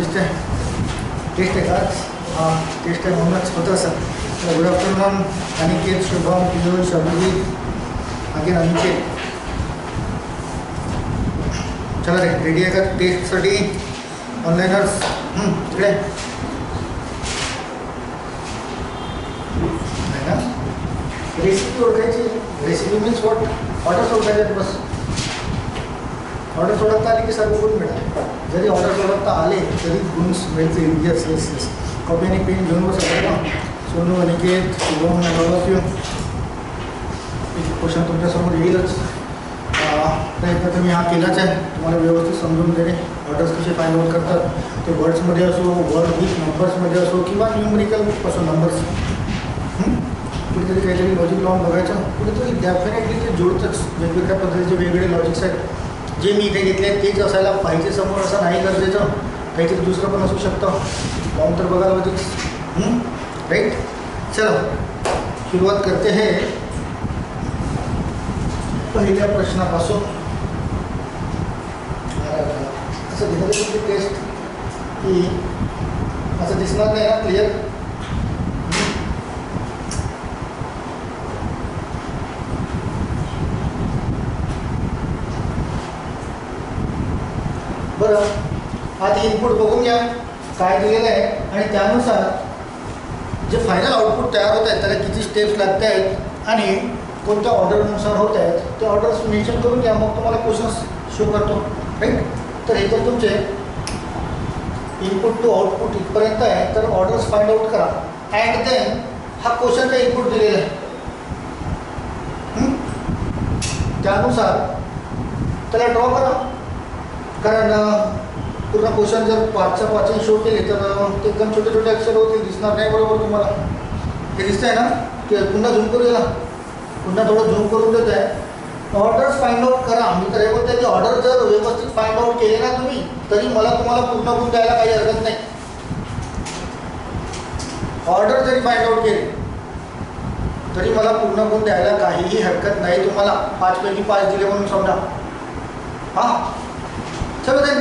Taste आहे. Taste आहे का? हां टेस्ट आहे म्हणूनच होतं sir. Good afternoon Aniket, Shubham, Piyush, Abhijit, again Aniket. चला रे, रेडी आहे का टेस्टसाठी ऑनलाईनर्स? तिकडे नाही ना. रेसिपी ओळखायची. Recipe means what? ऑर्डर सोडायचे बस. ऑर्डर सोडता आली की सर्व गुण मिळाले. जरी ऑर्डर सोडता आले तरी गुण मिळतील. Yes yes yes. कॉपी आणि पेन घेऊन बसतो ना. सोनू, अनिकेत, शुभम, ऑल क्वेश्चन तुमच्यासमोर येईलच. प्रयत्न तर मी हा केलाच आहे तुम्हाला व्यवस्थित समजून देणे. ऑर्डर्स कसे फाइंड आउट करतात ते वर्ड्समध्ये असो, वर्ड विथ नंबर्समध्ये असो किंवा न्यूमरिकलपासून नंबर्स. कुठेतरी काहीतरी लॉजिक लावून बघायचं. कुठेतरी डेफिनेटली ते जुळतंच. वेगवेगळ्या पद्धतीचे वेगवेगळे लॉजिक्स आहेत. जे मी इथे घेतले तेच असायला पाहिजे समोर असं नाही गरजेचं. काहीतरी दुसरं पण असू शकतं. लावून तर बघा लॉजिक्स. राईट. चलो सुरुवात करते हे पहिल्या प्रश्नापासून. असं दिसलं तुमची टेस्ट की असं दिसणार नाही ना क्लिअर? बरं, आधी इनपुट बघून घ्या काय दिलेलं आहे आणि त्यानुसार जे फायनल आउटपुट तयार होत आहेत त्याला किती स्टेप्स लागत आहेत आणि कोणत्या ऑर्डरनुसार होत आहेत ते ऑर्डर्स मेन्शन करून घ्या. मग तुम्हाला क्वेश्चन्स शो करतो. राईट. तर हे तर तुमचे इनपुट टू आउटपुट इथपर्यंत आहे. तर ऑर्डर्स फाइंड आउट करा अँड देन हा क्वेश्चनचा इनपुट दिलेला आहे त्यानुसार त्याला ड्रॉ करा. कारण पूर्ण क्वेश्चन जर 5च्या 5 शो केले तर ते एकदम छोटे छोटे अक्षर होतील, दिसणार नाही. बरोबर तुम्हाला हे दिसतं आहे ना? की पुन्हा झूम करू द्या. पुन्हा थोडं झूम करून देत आहे. ऑर्डर्स फाइंड आउट करा. मी तर हे बोलते की ऑर्डर जर व्यवस्थित फाइंड आउट केले ना तुम्ही तरी मला तुम्हाला पूर्ण गुण द्यायला काही हरकत नाही. ऑर्डर जरी फाइंड आउट केले तरी मला पूर्ण गुण द्यायला काहीही हरकत नाही. तुम्हाला 5 पैकी 5 दिले म्हणून समजा. हां चलो देन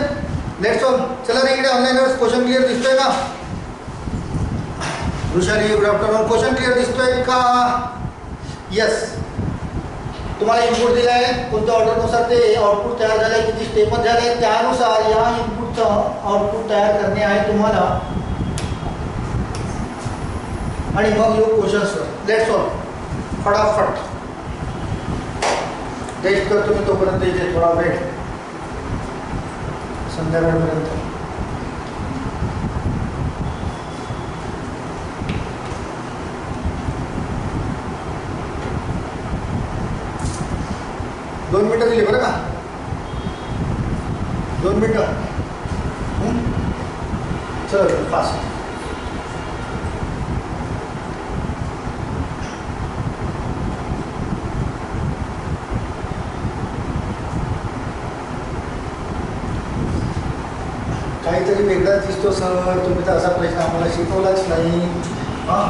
लेट्स ऑन. चला रे इकडे ऑनलाईनवर क्वेश्चन क्लिअर दिसतोय का? Vrushali, good afternoon. Question clear दिसतोय का? यस. तुम्हाला इनपुट दिला आहे. कोणत्या ऑर्डरनुसार ते आउटपुट तयार झालं आहे, किती स्टेपच झाले आहेत त्यानुसार या इनपुटचं आउटपुट तयार करणे आहे तुम्हाला. आणि मग येऊ क्वेश्चन्सवर. Let's on. फटाफट टेस्ट करतो मी तोपर्यंत इथे थोडा वेळ संध्याकाळपर्यंत. दोन मिनटं दिली बरं का? 2 मिनटं. चल फास्ट. काहीतरी वेगळाच दिसतो सर. तुम्ही तर असा प्रश्न आम्हाला शिकवलाच नाही. हां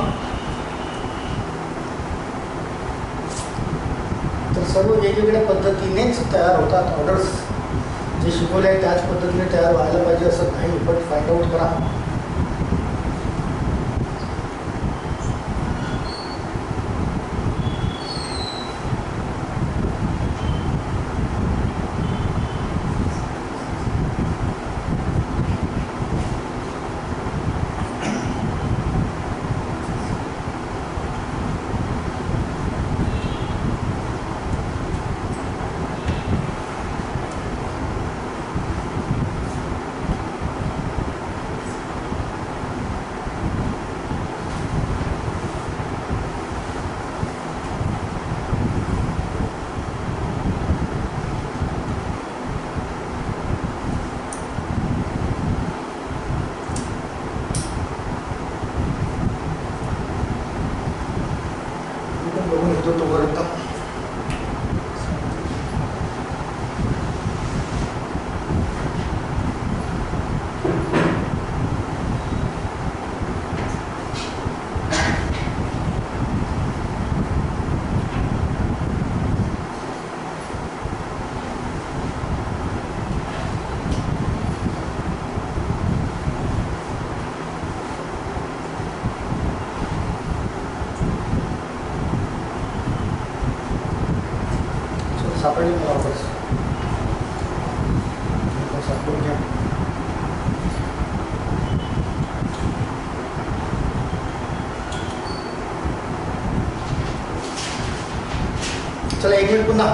तर सर्व वेगवेगळ्या पद्धतीनेच तयार होतात. ऑर्डर्स जे शिकवले आहे त्याच पद्धतीने तयार व्हायला पाहिजे असं नाही. पण फाइंड आउट करा. सापडली मला ऑर्डर्स सापडून घ्या. चला 1 मिनिट पुन्हा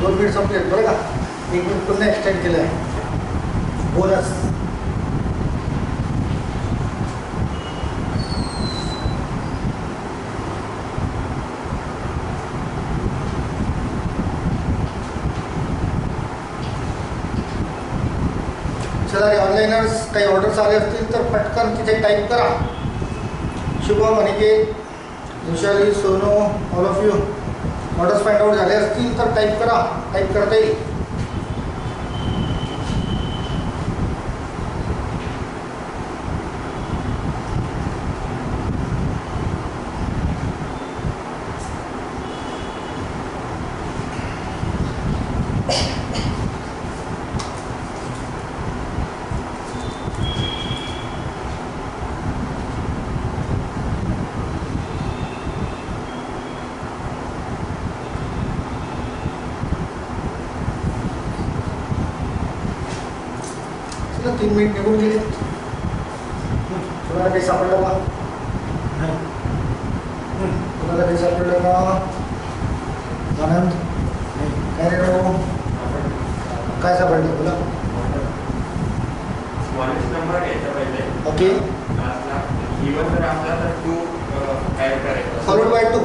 2 मिनिट संपले बरं का. 1 मिनिट पुन्हा एक्सटेंड केलं आहे. बोनस चला रे ऑनलाईनर्स काही ऑर्डर्स आले असतील तर पटकन तिथे टाईप करा. Shubham Aniket Vishali Sonu all of you orders find out झाले असतील तर टाईप करा. टाईप करता येईल. चला 3 मिनिट निघून गेले. तुम्हाला काही सापडलं का? नाही. तुम्हाला काही सापडलं का आनंद? काय रे बाबू? काय सापडलं तुला? नंबर घ्यायचा पहिले. ओके. इवन जर असला तर 2 टाईप करायचं. Followed by 2.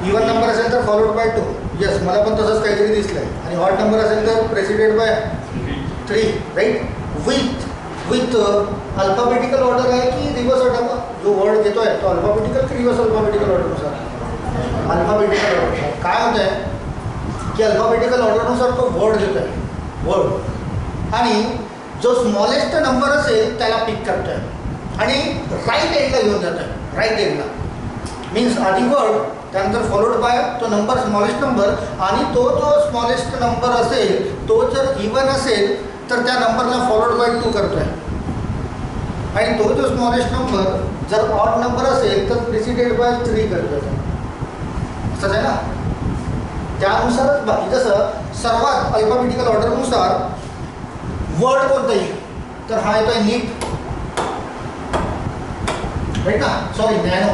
इवन नंबर असेल तर फॉलोड बाय 2. येस, मला पण तसंच काहीतरी दिसलंय. आणि ऑड नंबर असेल तर preceded by 3, right. With alphabetical order आहे की रिव्हर्स ऑर्डर? जो वर्ड घेतोय तो अल्फाबेटिकल की रिव्हर्स अल्फाबेटिकल ऑर्डरनुसार? Alphabetical order. काय होत आहे की अल्फाबेटिकल ऑर्डरनुसार तो वर्ड घेतोय वर्ड, आणि जो स्मॉलेस्ट नंबर असेल त्याला पिक करतोय आणि राईट एंडला घेऊन जातोय. राईट एंडला मीन्स आधी वर्ड, त्यानंतर फॉलोड बाय तो नंबर स्मॉलेस्ट नंबर, आणि तो जो स्मॉलेस्ट नंबर असेल तो जर इवन असेल तर त्या नंबरला फॉलोड बाय 2 करतोय, आणि तो जो स्मॉलेस्ट नंबर जर ऑड नंबर असेल तर प्रेसिडेड बाय 3 करतोय. असंच आहे ना. त्यानुसारच बाकी जसं सर्वात अल्फाबेटिकल ऑर्डरनुसार वर्ड कोणता येईल तर हा येतोय नीट, राईट ना. Sorry nano.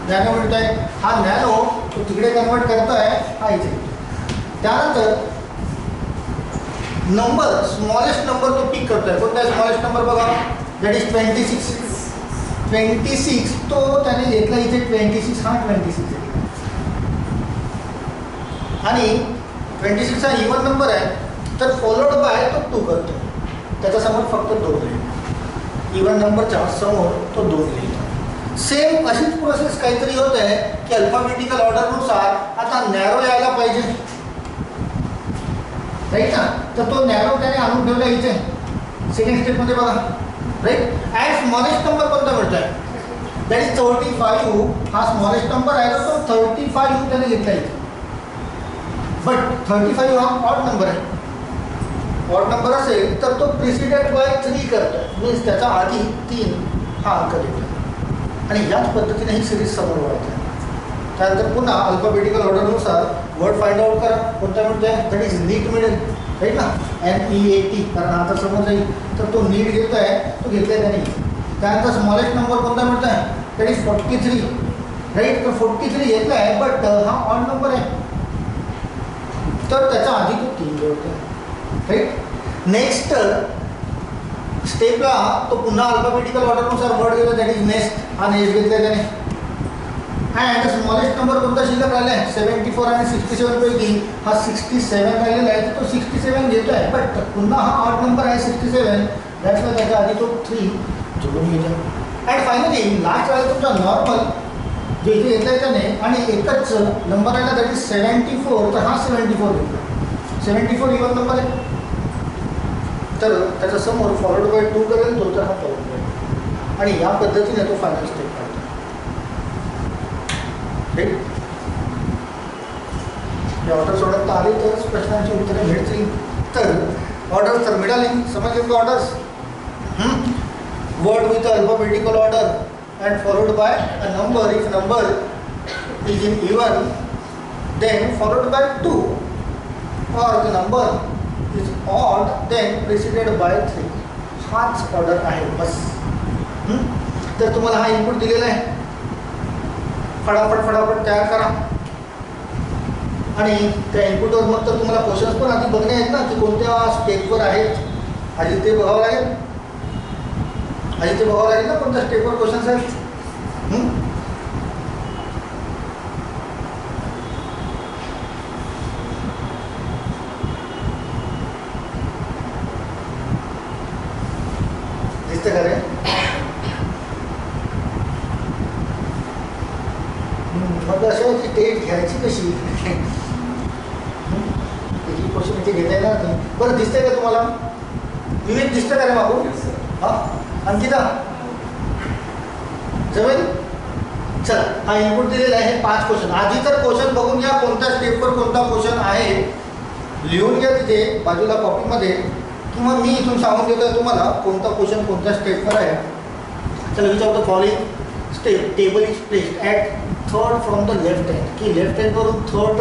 नॅनो मिळतोय. हा नॅनो तो तिकडे कन्वर्ट करतोय, हा इथे. त्यानंतर नंबर स्मॉलेस्ट नंबर तो पिक करतोय. कोणता स्मॉलेस्ट नंबर बघा, दॅट इज 26. 26 तो त्याने घेतला इथे 26. हा 26 आहे आणि 26 हा इवन नंबर आहे, तर फॉलोड बाय तो 2 करतो. त्याच्यासमोर फक्त 2 लिहितो. इवन नंबरच्या समोर तो 2 लिहितो. सेम अशीच प्रोसेस काहीतरी होत आहे की अल्फाबेटिकल ऑर्डरनुसार आता नॅरो यायला पाहिजे, राईट ना. तर तो नॅरो त्याने आणून ठेवला इथे सेकंड स्टेपमध्ये बघा, राईट. ॲड स्मॉलेस्ट नंबर कोणता मिळतोय, दॅट इज 35. हा स्मॉलेस्ट नंबर आहे तर तो 35 त्याने घेतला इथे. बट 35 हा ऑड नंबर आहे. ऑड नंबर असेल तर तो प्रिसिडेड बाय 3 करतोय, मीन्स त्याचा आधी 3 हा अंक देतो, आणि याच पद्धतीने ही सिरीज समोर वाढते. त्यानंतर पुन्हा अल्फाबेटिकल ऑर्डरनुसार वर्ड फाइंड आउट करा. कोणता मिळतोय, दॅट इज नीट मिळेल, राईट ना. NEAT, कारण आता समोर जाईल तर तो नीट घेतोय, तो घेतलाय त्याने. त्यानंतर स्मॉलेस्ट नंबर कोणता मिळतोय, दॅट इज 43, राईट. तर 43 घेतला आहे, बट हा ऑड नंबर आहे तर त्याचा आधी तो 3 जोडतोय, राईट. नेक्स्ट स्टेपला तो पुन्हा अल्फाबेटिकल ऑर्डरनुसार वर्ड घेतो, दॅट इज नेक्स्ट. हा नेक्स्ट घेतला त्याने. अँड स्मॉलेस्ट नंबर कोणता शिल्लक राहिला आहे, 74 आणि 67 पैकी हा 67 राहिलेला आहे, तर तो 67 घेतो आहे. बट पुन्हा हा ऑड नंबर आहे 67, दॅट्स त्याच्या आधी तो 3 जोडून घेतो. अँड फायनली लास्ट राहिला तुमचा नॉर्मल जे इथे घेतला आहे त्याने, आणि एकच नंबर आहे ना, दॅट इज 74, तर हा 74 घेतला. 74 इवन नंबर आहे, तर त्याच्या समोर फॉरवर्ड बाय 2 करेल तो, तर हा फॉरवर्ड बाय, आणि या पद्धतीने तो फायनल स्टेप काढतो. ठीक. हे ऑर्डर सोडत आली तरच प्रश्नांची उत्तरे मिळतील. तर ऑर्डर्स तर मिळाली, समजले का orders? Word with alphabetical order and followed by a number. If number is in even, then followed by 2, or the number is odd then preceded by 3. हाच ऑर्डर आहे बस. तर तुम्हाला हा इनपुट दिलेला आहे, फटाफट फटाफट तयार करा. आणि त्या इनपुटवर मग तर तुम्हाला क्वेश्चन्स पण आधी बघणे आहेत ना की कोणत्या स्टेपवर आहेत. आधी ते बघावं लागेल, ना कोणत्या स्टेपवर क्वेश्चन्स आहेत. दिसतं का रे? मग अशा टेट घ्यायची कशी? क्वेश्चन इथे घेता येणार नाही. बरं दिसतंय का तुम्हाला? विवेक दिसतं का रे बाबू? हा, अंकिता जमेल? चला, हा इनपुट दिलेला आहे 5 क्वेश्चन. आधी तर क्वेश्चन बघून घ्या कोणत्या स्टेपवर कोणता क्वेश्चन आहे, लिहून घ्या तिथे बाजूला कॉपीमध्ये, किंवा मी इथून सांगून देतोय तुम्हाला कोणता क्वेश्चन कोणत्या स्टेपवर आहे. चला, which of the following step table is placed at third from the left hand. की लेफ्ट हँडवरून थर्ड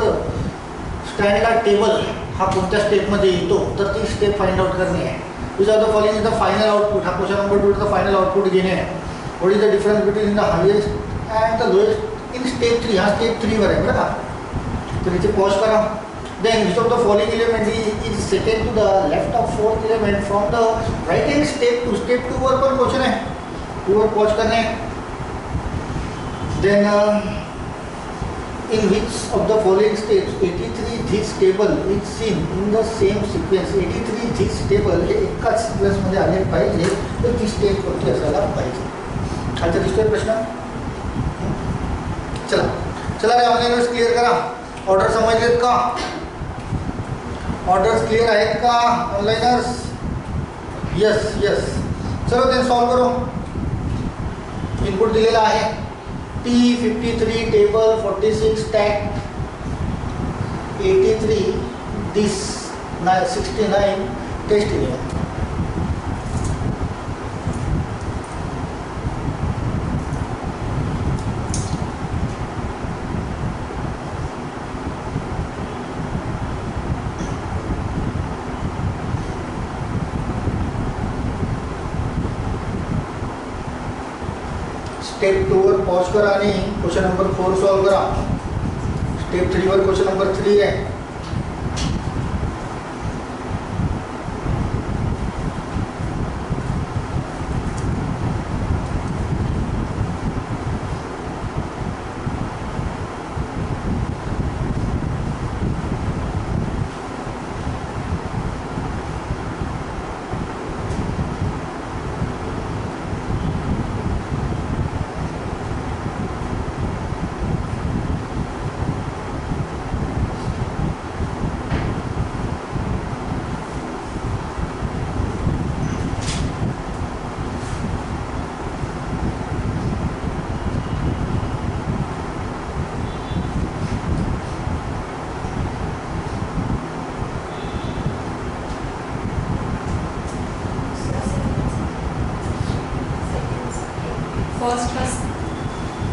स्टँडला टेबल हा कोणत्या स्टेपमध्ये येतो, तर ती स्टेप फाइंड आउट करणे आहे. Which of the following is the final output. हा question number 2 the final output घेणे आहे. What is the difference between the highest and the lowest in step 3. हा स्टेप 3 वर आहे बरं का. तर इथे पॉज करा. Then which of the following element is second to the left of fourth element from the right hand step to step 2 वर पण क्वेश्चन आहे. 2 वर पॉज करणे. Then in which of the following steps 83 this table is seen in the same sequence. 83 this table हे एकाच sequence मध्ये आले पाहिजे, तर ती स्टेप कोणती असायला पाहिजे. आता दिसतोय प्रश्न? चला रे, ऑनलाईनच क्लिअर करा. ऑर्डर समजलेत का? ऑर्डर्स क्लिअर आहेत का ऑनलाइनर्स? यस. चलो ते सॉल्व करो. इनपुट दिलेला आहे T53 टेबल 46 स्टॅक 83 दिस 69 टेस्ट 11. स्टेप 2 वर पॉज करा आणि क्वेश्चन नंबर 4 सॉल्व करा. स्टेप 3 वर क्वेश्चन नंबर 3 आहे.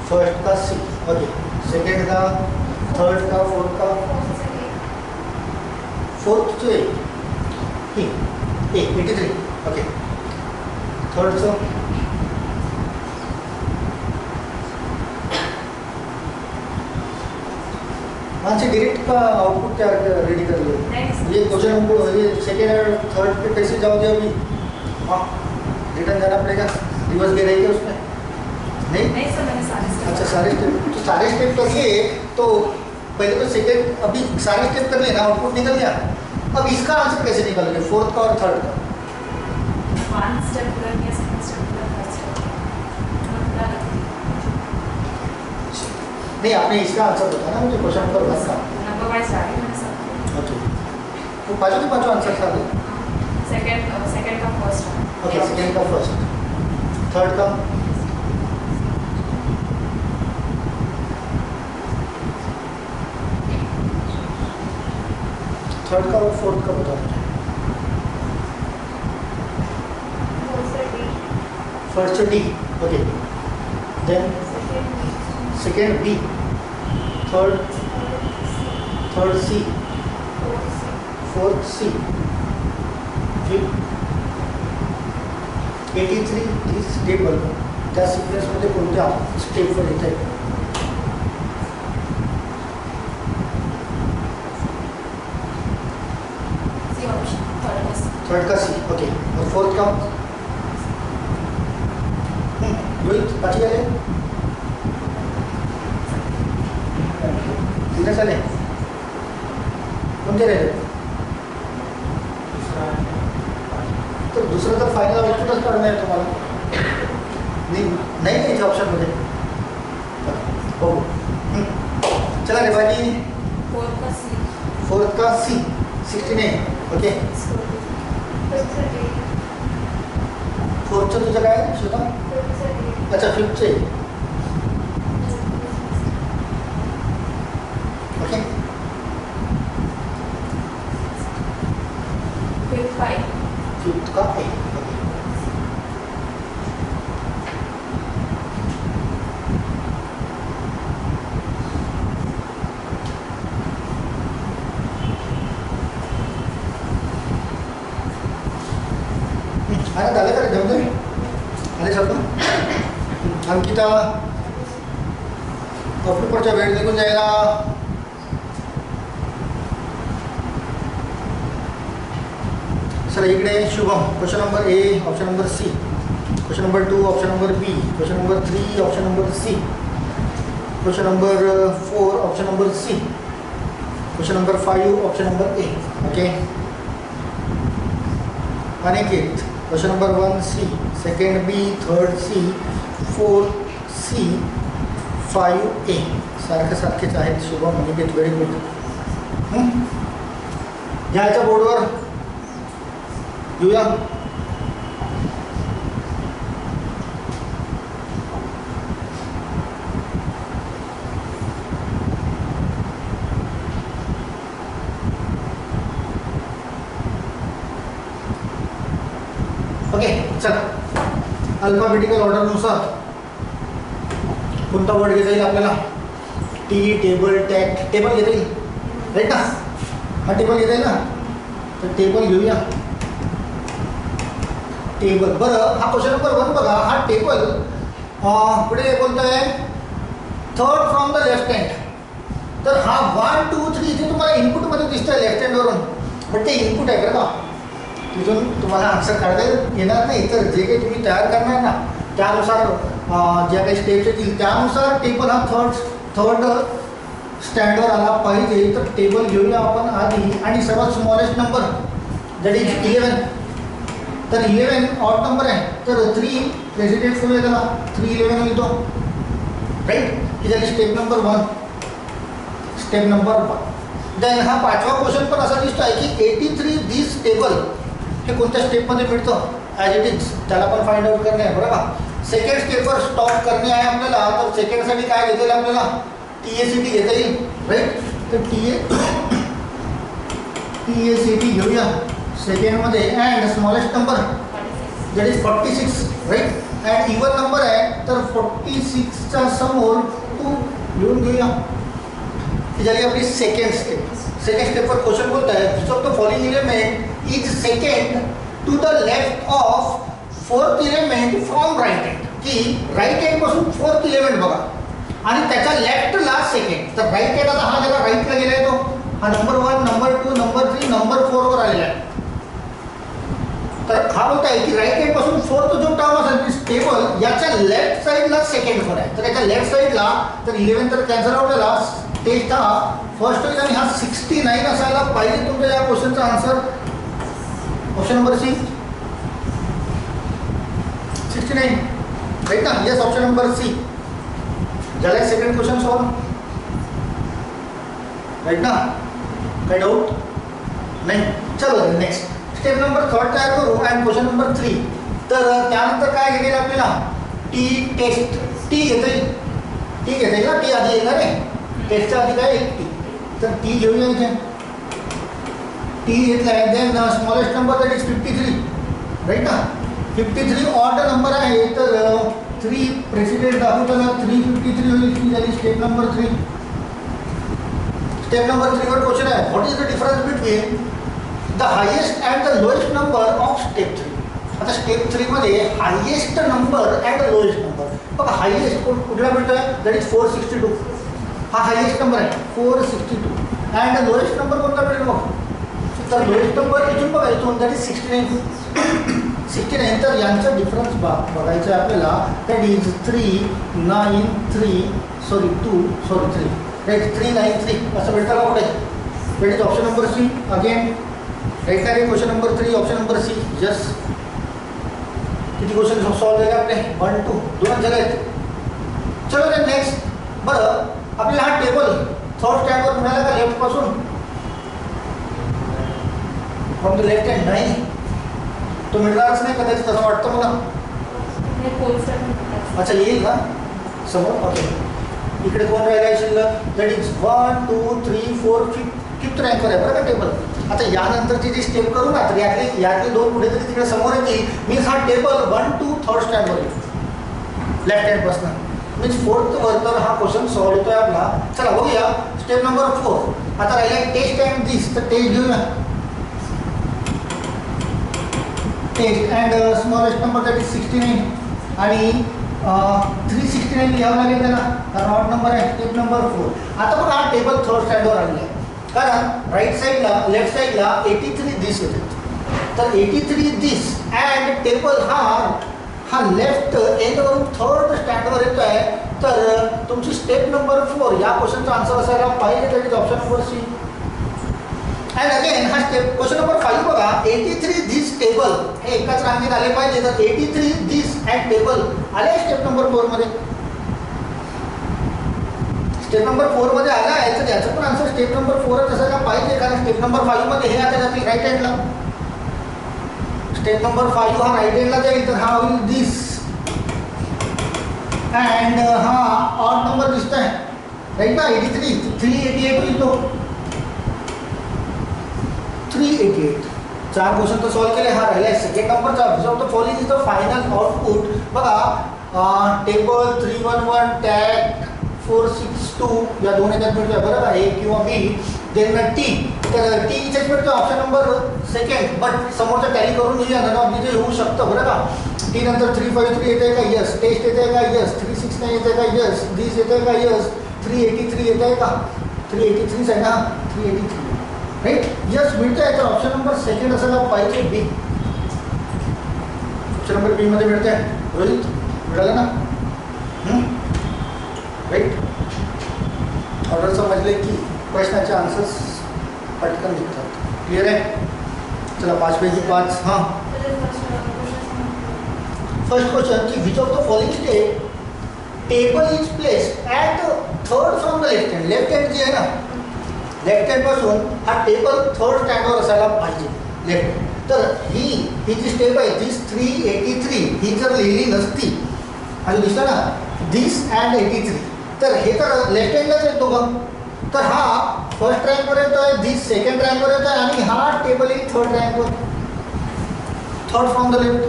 फर्स्ट का सी, ओके. सेकेंड का, थर्ड का, फोर्थ का, फोर्थ जो है 83, ओके. थर्ड चा से डायरेक्ट का आउटपुट क्या रेडी कर लो. ये क्वेश्चन हमको ये सेकेंड और थर्ड पे कैसे जाओगे अभी? हाँ, रिटर्न जाना पड़ेगा. रिवर्स दे रही है उसमें नहीं सर, मैंने सारे स्टेप. अच्छा, सारे स्टेप तो सारे स्टेप करिए. तो पहले तो सेकेंड, अभी सारे स्टेप कर लेना, आउटपुट निकल गया. अब इसका आंसर कैसे निकालोगे फोर्थ का और थर्ड का? वन स्टेप पूरा किया, सेकंड स्टेप पूरा, थर्ड स्टेप नहीं. आपने इसका आंसर बताना मुझे क्वेश्चन नंबर 1 का. नंबर वाइज आ रही मैंने सब. ओके, तो पाँचों के पाँचों आंसर था. सेकंड का फर्स्ट. ओके, सेकेंड का फर्स्ट, थर्ड का थर्ड का और फोर्थ का बता दो. First D, okay. Then second B, third third C, fourth C, fifth 83 this table त्या सिक्वेन्समध्ये कोणत्या स्टेपवर येत आहे? सी ऑप्शन थर्ड का सी, ओके. और फोर्थ का रोहित बाकी झाले किती झाले? कोणते राहिले? तर दुसरं तर फायनल आउटपुटच करणार आहे तुम्हाला. नाही याच्या ऑप्शनमध्ये हो. चला रे बाकी फोर्थ का सी 69, ओके. फोर्थचं तुझं काय श्वेता? अच्छा फिफ्थचे, ओके. फिफ्थ का ए, अरे झालं का रे जमतंय? आले सगळं अंकिता ऑक्टोबरच्या वेळ निघून जायला. सर इकडे Shubham question number A option number C, question number 2 option number B, question number 3 option number C, question number 4 option number C, question number 5 option number A, okay. Aniket question number 1 C, second B, third C, fourth C, 5 A. सारखेच आहेत Shubham Aniket, very good. घ्यायच्या बोर्डवर घेऊया. Okay चला. Alphabetical ऑर्डरनुसार कोणता word घेता येईल आपल्याला? T, table, tag. टेबल घेता येईल राईट ना? हा टेबल घेता येईल ना? तर टेबल घेऊया. टेबल, बरं हा क्वेश्चन नंबर 1 बघा. हा टेबल पुढे कोणता आहे? Third from the left hand. तर हा 1 2 3 इथे तुम्हाला इनपुटमध्ये दिसतंय लेफ्ट हँडवरून, पण ते इनपुट आहे बरं का. तिथून तुम्हाला आन्सर काढता येणार नाही. तर जे काही तुम्ही तयार करणार ना त्यानुसार ज्या काही स्टेप्स येतील त्यानुसार टेबल हा थर्ड स्टँडवर आला पाहिजे. तर टेबल घेऊया आपण आधी आणि सर्वात स्मॉलेस्ट नंबर दॅट इज 11. तर 11 ऑड नंबर आहे, तर 3 प्रेसिडेंट करूया त्याला. 3 11 होईल तो, राईट. ही झाली step number 1. Step number 1. Then हा 5वा क्वेश्चन पण असा दिसतो आहे की 83 दिस टेबल हे कोणत्या स्टेपमध्ये मिळतं? ॲज इट इज त्याला पण फाइंड आउट करणे आहे बरं का. सेकंड स्टेपवर स्टॉप करणे आहे आपल्याला. तर सेकंडसाठी काय घेता येईल आपल्याला? TACT घेता येईल, राईट. तर TACT घेऊया सेकंडमध्ये. And smallest number that is 46, right. And even number आहे तर 46च्या समोर 2 लिहून घेऊया. ही झाली आपली सेकंड स्टेप. सेकंड स्टेपवर क्वेश्चन बोलत आहे which of the following element is second to the left of fourth element from right hand. की राईट हँडपासून फोर्थ एलिमेंट बघा आणि त्याच्या लेफ्टला सेकंड. तर राईट हँड आता हा ज्याला राईटला गेला आहे तो हा नंबर 1 नंबर 2 नंबर 3 नंबर 4 वर आलेला आहे. तर हा बोलत आहे की राईट हँडपासून फोर्थ जो टर्म असेल टेबल याच्या लेफ्ट साईडला सेकंड वर आहे. तर याच्या लेफ्ट साईडला तर 11 तर कॅन्सल आउट झाला. टेस्ट हा फर्स्ट होईल आणि हा 69 असायला पाहिजे तुमच्या या क्वेश्चनचा answer. Option number C 69, right ना? येस, ऑप्शन नंबर सी झाला सेकंड क्वेश्चन सॉल्व, राईट ना? काही डाऊट नाही? चलो नेक्स्ट स्टेप नंबर 3 तयार करू अँड क्वेश्चन नंबर 3. तर त्यानंतर काय घेता येईल आपल्याला? T taste. टी घेता येईल, टी घेता येईल ना? टी आधी येणार आहे, टेस्टच्या आधी काय येईल? टी. तर टी घेऊया इथे. टी घेतला आहे. Then smallest number that is 53, right ना? 53 ऑड नंबर आहे तर 3 प्रेसिडेंट दाखवताना 353 होईल. ती झाली स्टेप नंबर 3. स्टेप नंबर 3 वर क्वेश्चन आहे, what is the difference between the highest and the lowest number of step 3. आता स्टेप 3 मध्ये highest number and lowest number बघा. हायेस्ट कुठला मिळतोय, दॅट इज 462. हा हायेस्ट नंबर आहे 462 अँड लोएस्ट नंबर कोणता मिळेल मग, तर लोएस्ट नंबर इथून बघा, इथून दॅट इज 69. तर यांचा डिफरन्स बघायचा आहे आपल्याला, दॅट इज 3 9 3 राईट, 393 असं भेटतं का कुठे. That is option number C. Again right काय question number 3 option number C. Yes. किती क्वेश्चन सॉल्व झाले आपले, 1 2 2 झाले आहेत. चलो तर नेक्स्ट. बरं आपल्याला हा टेबल थर्ड स्टँडवर मिळाला का लेफ्ट पासून, फ्रॉम द लेफ्ट हँड. नाही, तो मिळणारच नाही कदाचित असं वाटतं मला. अच्छा येईल का समोर. ओके, इकडे कोण राहिला शिल्लक, दॅट इज 1 2 3 4 फिफ्थ रँकवर आहे बरं का टेबल. आता यानंतरची जी स्टेप करू ना, तर यातले दोन कुठेतरी तिकडे समोर येतील. मीन्स हा टेबल 1 2 थर्ड स्टँडवर येईल लेफ्ट हँड पासून. मीन्स फोर्थ वर तर हा क्वेश्चन सॉल्व होतोय आपला. चला बघूया स्टेप नंबर 4. आता राहिला टेस्ट अँड दिस, तर टेस्ट घेऊया. Test and smallest number that is 69 आणि 369 लिहावं लागेल त्याला, कारण ऑड नंबर आहे. Step number 4. आता बघा हा टेबल थर्ड स्टँडवर आलेला आहे, कारण राईट साईडला लेफ्ट साईडला 83 दिस येते. तर 83 दिस अँड टेबल हा लेफ्ट एंडवरून थर्ड स्टँडवर येतो आहे. तर तुमची स्टेप नंबर 4 या क्वेश्चनचा आन्सर असायला पाहिजे, that is option number C. And again हा स्टेप क्वेश्चन नंबर 5 बघा, 83 दिस टेबल हे एकाच रांगेत आले पाहिजे. तर 83 दिस अँड टेबल आले स्टेप नंबर 4 मध्ये. स्टेप नंबर 4 मध्ये आला आहे, तर याचं पण आन्सर स्टेप नंबर 4च असायला पाहिजे, कारण स्टेप नंबर 5 मध्ये हे आता जातील राईट हँडला. स्टेप नंबर 5 हा राईट हँडला जाईल, तर हा होईल दिस अँड हा ऑड नंबर दिसतोय राईट ना, 83 388 होईल तो 388. 4 क्वेश्चन तर सॉल्व केले. हा राहिला आहे सेकंड नंबरचा. Observe the following is the final output. बघा टेबल 311 टॅग 462 या दोन याच्यात मिळतोय बरं का, ए किंवा बी. देन टी, तर टी इथेच मिळतोय ऑप्शन नंबर सेकंड. बट समोरचं टॅली करून लिहिलं ना, तिथे होऊ शकतं बरं का. टी नंतर 353 येते का, यस. टेस्ट येते का, यस. 369 येते का, यस. दिस येते का, यस. 383 येते का, 383 आहे ना, 383 राईट. यस मिळतंय. तर ऑप्शन नंबर सेकंड असायला पाहिजे, बी. ऑप्शन नंबर बी मध्ये मिळते. रोहित मिळालं ना, राईट. ऑर्डर समजले की प्रश्नाचे आन्सर्स पटकन निघतात. क्लिअर आहे. चला 5 पैकी 5. हां, फर्स्ट क्वेश्चन की which of the following step table is placed at third from the left hand. Left hand जी आहे ना, लेफ्ट हँड पासून हा टेबल थर्ड स्टँडवर असायला पाहिजे लेफ्ट. तर ही जी स्टेप आहे दिस 383 ही जर लिहिली नसती, आणि दिसलं ना दिस अँड 83, तर हे तर लेफ्ट हँडलाच येतो का. तर हा फर्स्ट रँकवर येतोय, दिस सेकंड रँकवर येतोय आणि हा टेबल ही थर्ड रँकवर, थर्ड फ्रॉम द लेफ्ट.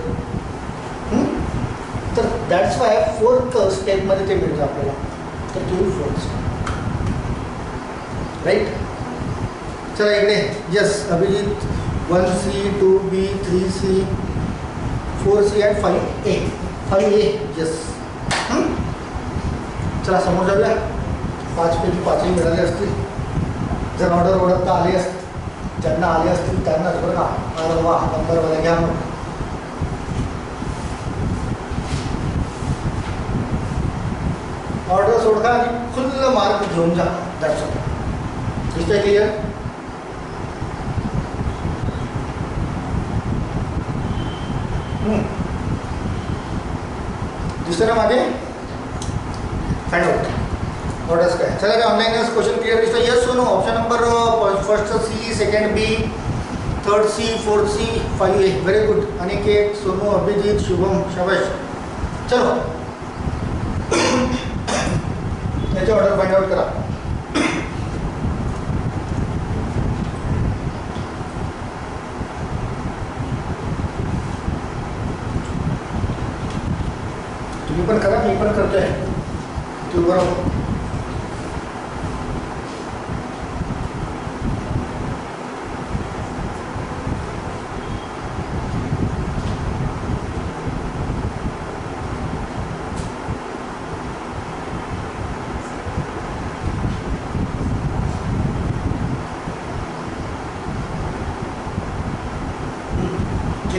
तर दॅट्स वाय फोर्थ स्टेपमध्ये ते मिळतं आपल्याला. तर तुम्ही फोर्थ स्टेप राईट. चला इकडे yes Abhijit 1C 2B 3C 4C and 5A 5A yes. चला समोर जाऊया. 5 पैकी 5ही मिळाले असतील. जर ऑर्डर ओळखता आली असतील, ज्यांना आले असतील त्यांनाच बरं का. अरे वा, नंबरवाला घ्या मग. ऑर्डर सोडका आणि फुल मार्क घेऊन जा. That's all. दिसतंय क्लिअर. दिसतं ना मागे. फाइंड आउट ऑर्डर्स काय. चला काय ऑनलाईन क्वेश्चन क्लिअर दिसतं. Yes Sonu. Option number first C, second B, third C, fourth C, 5A. Very good. Aniket, Sonu, Abhijit, Shubham, शाबाश. चलो याची ऑर्डर फाइंड आउट करा. तुम्ही पण करा, मी पण करतोय. तू बरोबर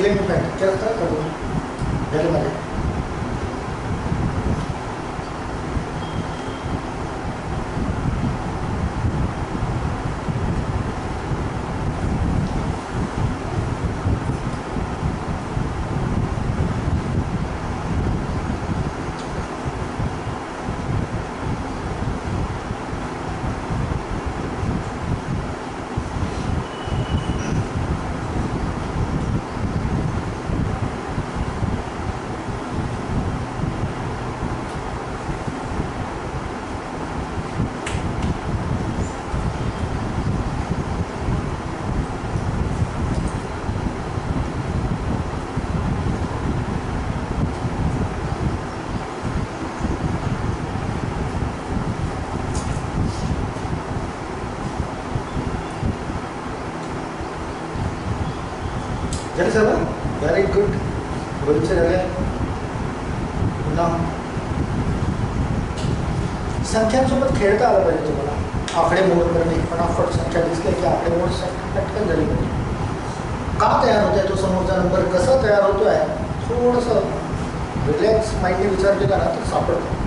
सिलेक्ट पॅन्ट क्या असतं का ह्याच्यामध्ये झाले सर व्हेरी गुड बोलचे झाले पुन्हा संख्यांसोबत खेळता आलं पाहिजे तुम्हाला आकडे मोड करणे फटाफट संख्या दिसल्या की आकडे मोड पटकन झाली पाहिजे का तयार होत आहे तो समोरचा नंबर कसा तयार होतो आहे थोडंसं रिलॅक्स माइंडने विचार केला ना तर सापडतं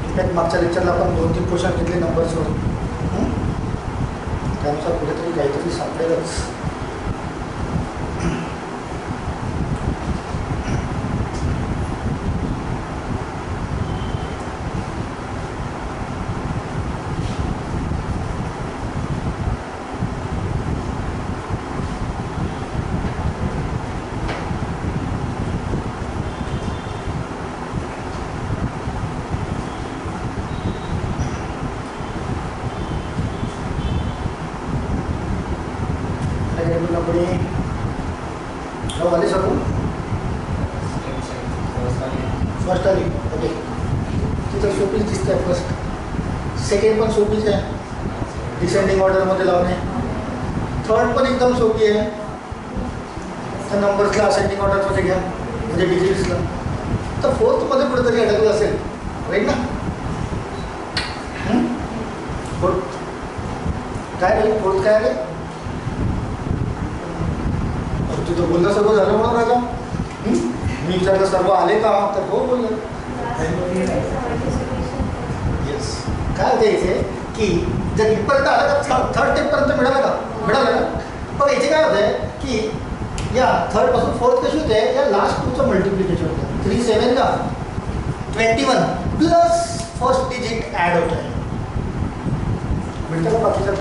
इनफॅक्ट मागच्या लेक्चरला आपण 2-3 क्वेश्चन घेतले नंबर्सवर त्यानुसार कुठेतरी काहीतरी सापडेलच वाले सकूँ फर्स्ट आली ओके तिथं सोपीच दिसत आहे फर्स्ट सेकंड पण सोपीच आहे डिसेंडिंग ऑर्डरमध्ये लावणे थर्ड पण एकदम सोपी आहे तर नंबर्सला असेंडिंग ऑर्डरमध्ये घ्या म्हणजे डिजिट्सला तर फोर्थमध्ये कुठेतरी अडकलं असेल राईट ना फोर्थ काय रे फोर्थ काय रे तो बोलणं सर्व झालं म्हणून राजा मी विचारलं सर्व आले का तर हो बोललं येस काय होतं इथे की जर इथपर्यंत आलं का थर्ड टेपपर्यंत मिळालं का पण इथे काय होतंय की या थर्ड पासून फोर्थ कशी होते या लास्ट टूचं मल्टिप्लिकेशन होतं 3 7 का 21 प्लस फर्स्ट डिजिट ॲड होत आहे मिळतं का बाकीच्या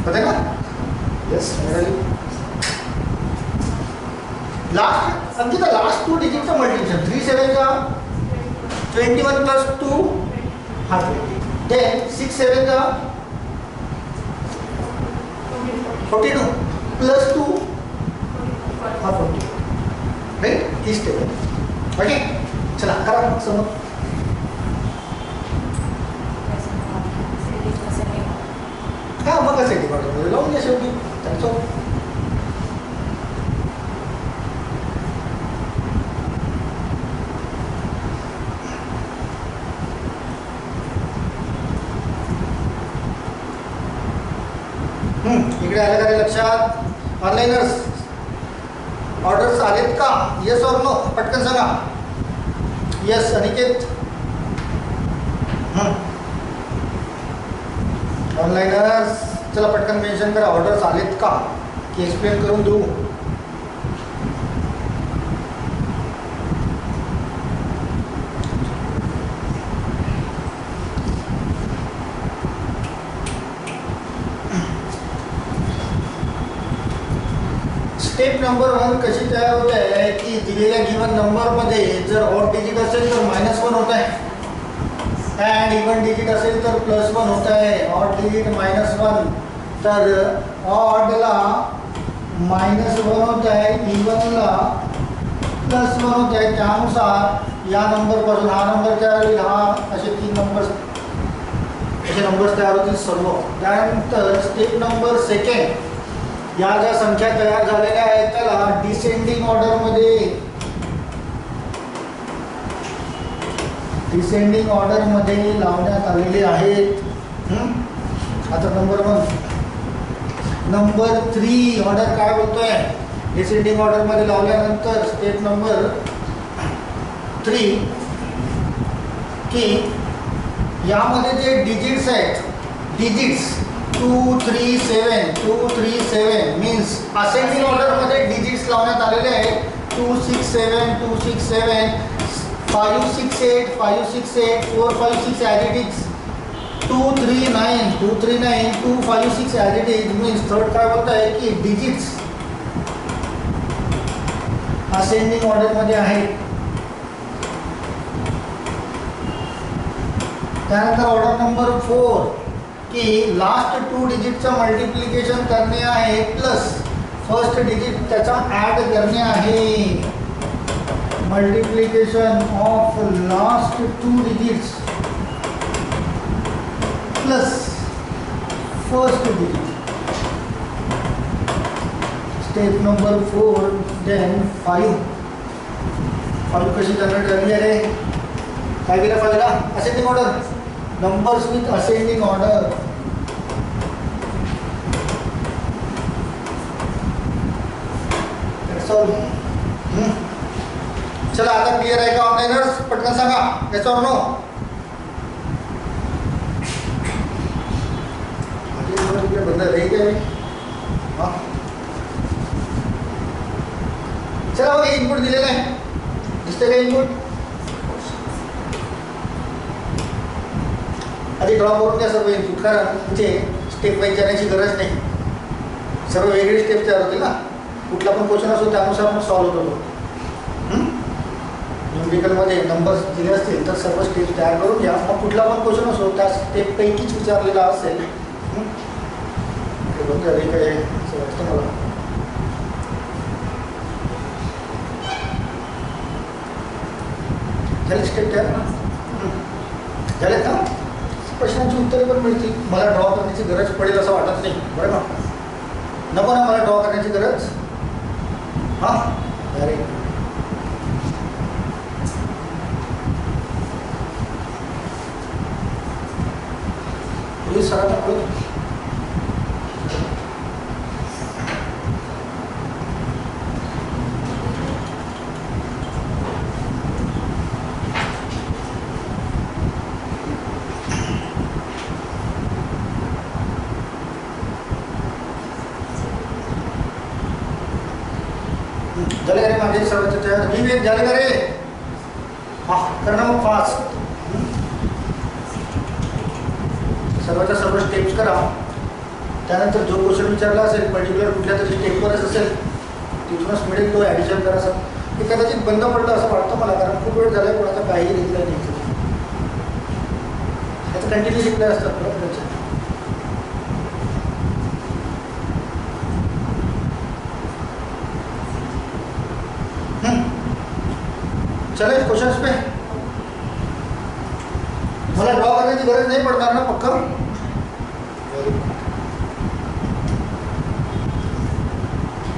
पता का येस मिळाली लास्ट समझे का लास्ट 2 डिजिट का मल्टीप्लिकेशन 3 7 का 21 प्लस 2 हाँ 20 देन 6 7 का 42 प्लस 2 हाँ 40 राइट इस स्टेप ओके चला करा समझ हाँ मग कसं डिवाइड लावून घ्या शेवटी त्याचं इकडे आलं का रे लक्षात ऑनलाइनर्स ऑर्डर्स आलेत का येस और नो पटकन सांगा येस अनिकेत ऑनलाइनर्स चला पटकन मेंशन करा ऑर्डर्स आलेत का की एक्सप्लेन करून देऊ स्टेप नंबर 1 कशी तयार होत आहे की दिलेल्या गिवन नंबरमध्ये जर ऑड डिजिट असेल तर -1 होत आहे अँड इवन डिजिट असेल तर +1 होत आहे ऑड डिजिट -1 तर ऑडला -1 होत आहे इवनला +1 होत आहे त्यानुसार या नंबरपासून हा नंबर तयार होईल हा असे 3 नंबर्स तयार होतील सर्व त्यानंतर स्टेप नंबर 2 या ज्या संख्या तयार झालेल्या आहेत त्याला डिसेंडिंग ऑर्डरमध्ये लावण्यात आलेले आहेत आता नंबर 1 नंबर 3 ऑर्डर काय बोलतोय, डिसेंडिंग ऑर्डरमध्ये लावल्यानंतर स्टेप नंबर 3 की यामध्ये जे डिजिट्स आहेत, डिजिट्स 237 मीन्स असेंडिंग ऑर्डरमध्ये डिजिट्स लावण्यात आलेले आहेत. 267 568 456 as it is, 239 256 as it is. Means third काय बोलत आहे की डिजिट्स असेंडिंग ऑर्डरमध्ये आहेत. त्यानंतर ऑर्डर नंबर 4 की लास्ट 2 डिजिटचं मल्टिप्लिकेशन करणे आहे प्लस फर्स्ट डिजिट त्याचा ॲड करणे आहे. Multiplication of last 2 digits plus first digit. Step number 4 then 5 कशी जनरेट झाली आहे रे, काय केलं 5ला ascending order, numbers with ascending order. चला आता क्लिअर आहे का ऑनलाईनर्स, पटकन सांगा याचा नो. बंद रही काय, चला बघा इनपुट दिलेलं आहे, दिसते का इनपुट, आधी ड्रॉ करून द्या सर्व इनपुट, कारण म्हणजे स्टेप वाईज जाण्याची गरज नाही, सर्व वेगळे स्टेप तयार होतील ना. कुठला पण क्वेश्चन असो त्यानुसार आपण सॉल्व्ह होतो. न्यूमेरिकलमध्ये नंबर्स दिले असतील तर सर्व स्टेप तयार करून घ्या. मग कुठला पण क्वेश्चन असो त्या स्टेपपैकीच विचारलेला असेल. काय मला झाले स्टेप तयार झालेत ना. प्रश्नांची उत्तरे पण मिळतील. मला ड्रॉ करण्याची गरज पडेल असं वाटत नाही, बरं ना. नको ना मला ड्रॉ करण्याची गरज. हां अरे पोलीस सरांना कळत झाले का रे माझे सर्वांचे तयार, मी वेग झाले का रे. हा करणं मग फास्ट, सर्वांच्या सर्व स्टेप्स करा. त्यानंतर जो क्वेश्चन विचारला असेल पर्टिक्युलर कुठल्या तरी स्टेपवरच असेल तिथूनच मिळेल तो ॲडिशन करायचा. ते कदाचित बंद पडलं असं वाटतं मला, कारण खूप वेळ झाला कोणाचा काही रिप्लाय नाही. त्याचं कंटिन्यू रिप्लाय असतात बरोबर त्याचे. चले क्वेश्चन्स पे मला ड्रॉ करण्याची गरज नाही पडणार ना पक्का.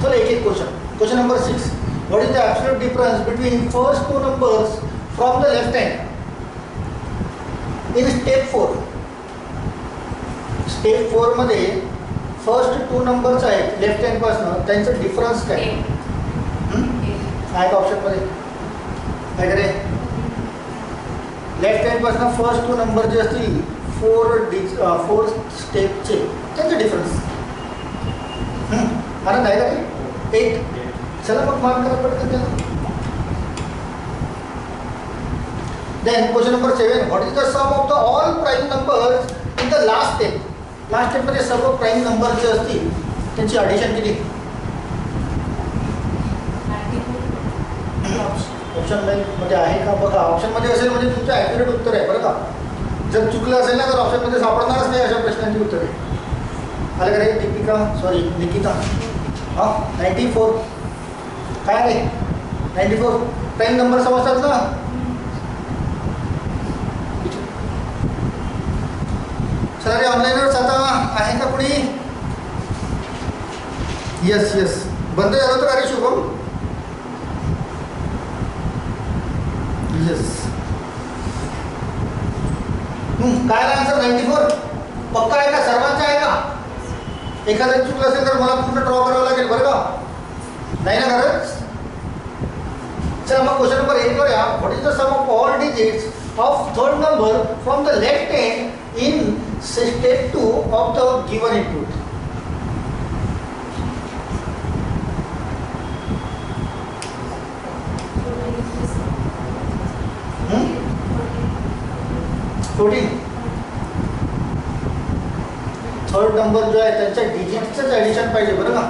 चलो एक एक question number 6. What is the absolute difference between first 2 numbers from the left hand in step 4. Step 4 मध्ये फर्स्ट 2 नंबर्स आहेत लेफ्ट हँड पासून, त्यांचं डिफरन्स काय आहे का ऑप्शनमध्ये काय करे. लेफ्ट हँड पासून फर्स्ट 2 नंबर जे असतील 4 स्टेपचे त्यांचे डिफरन्स कारण आहे का ते 8. चला मग मार्क करा पडतं त्याला. Then question number 7. What is the sum of the all prime numbers in the last step. Last स्टेपमध्ये सर्व प्राईम नंबर जे असतील त्यांची ॲडिशन किती. ऑप्शनमध्ये आहे का बघा. ऑप्शनमध्ये असेल म्हणजे तुमचं ॲक्युरेट उत्तर आहे बरं का. जर चुकलं असेल ना तर ऑप्शनमध्ये सापडणारच नाही अशा प्रश्नांची उत्तरे. आलं का रे दीपिका, सॉरी निकिता. हां 94 काय रे 94 प्राईम नंबर समजतात ना. चला रे ऑनलाईनच आता आहे का कोणी. येस बंद झालं होतं का रे शुभम. येस काय आन्सर 94 पक्का आहे का सर्वांचा आहे का. एखादं चुकलं असेल तर मला पूर्ण ड्रॉ करावं लागेल बरं का, नाही ना गरज. चला मग क्वेश्चन नंबर 8 करूया. What is the sum of all digits of third number from the left hand in step 2 of the given input. Third number जो आहे त्यांच्या डिजिटचंच ॲडिशन पाहिजे बरं का.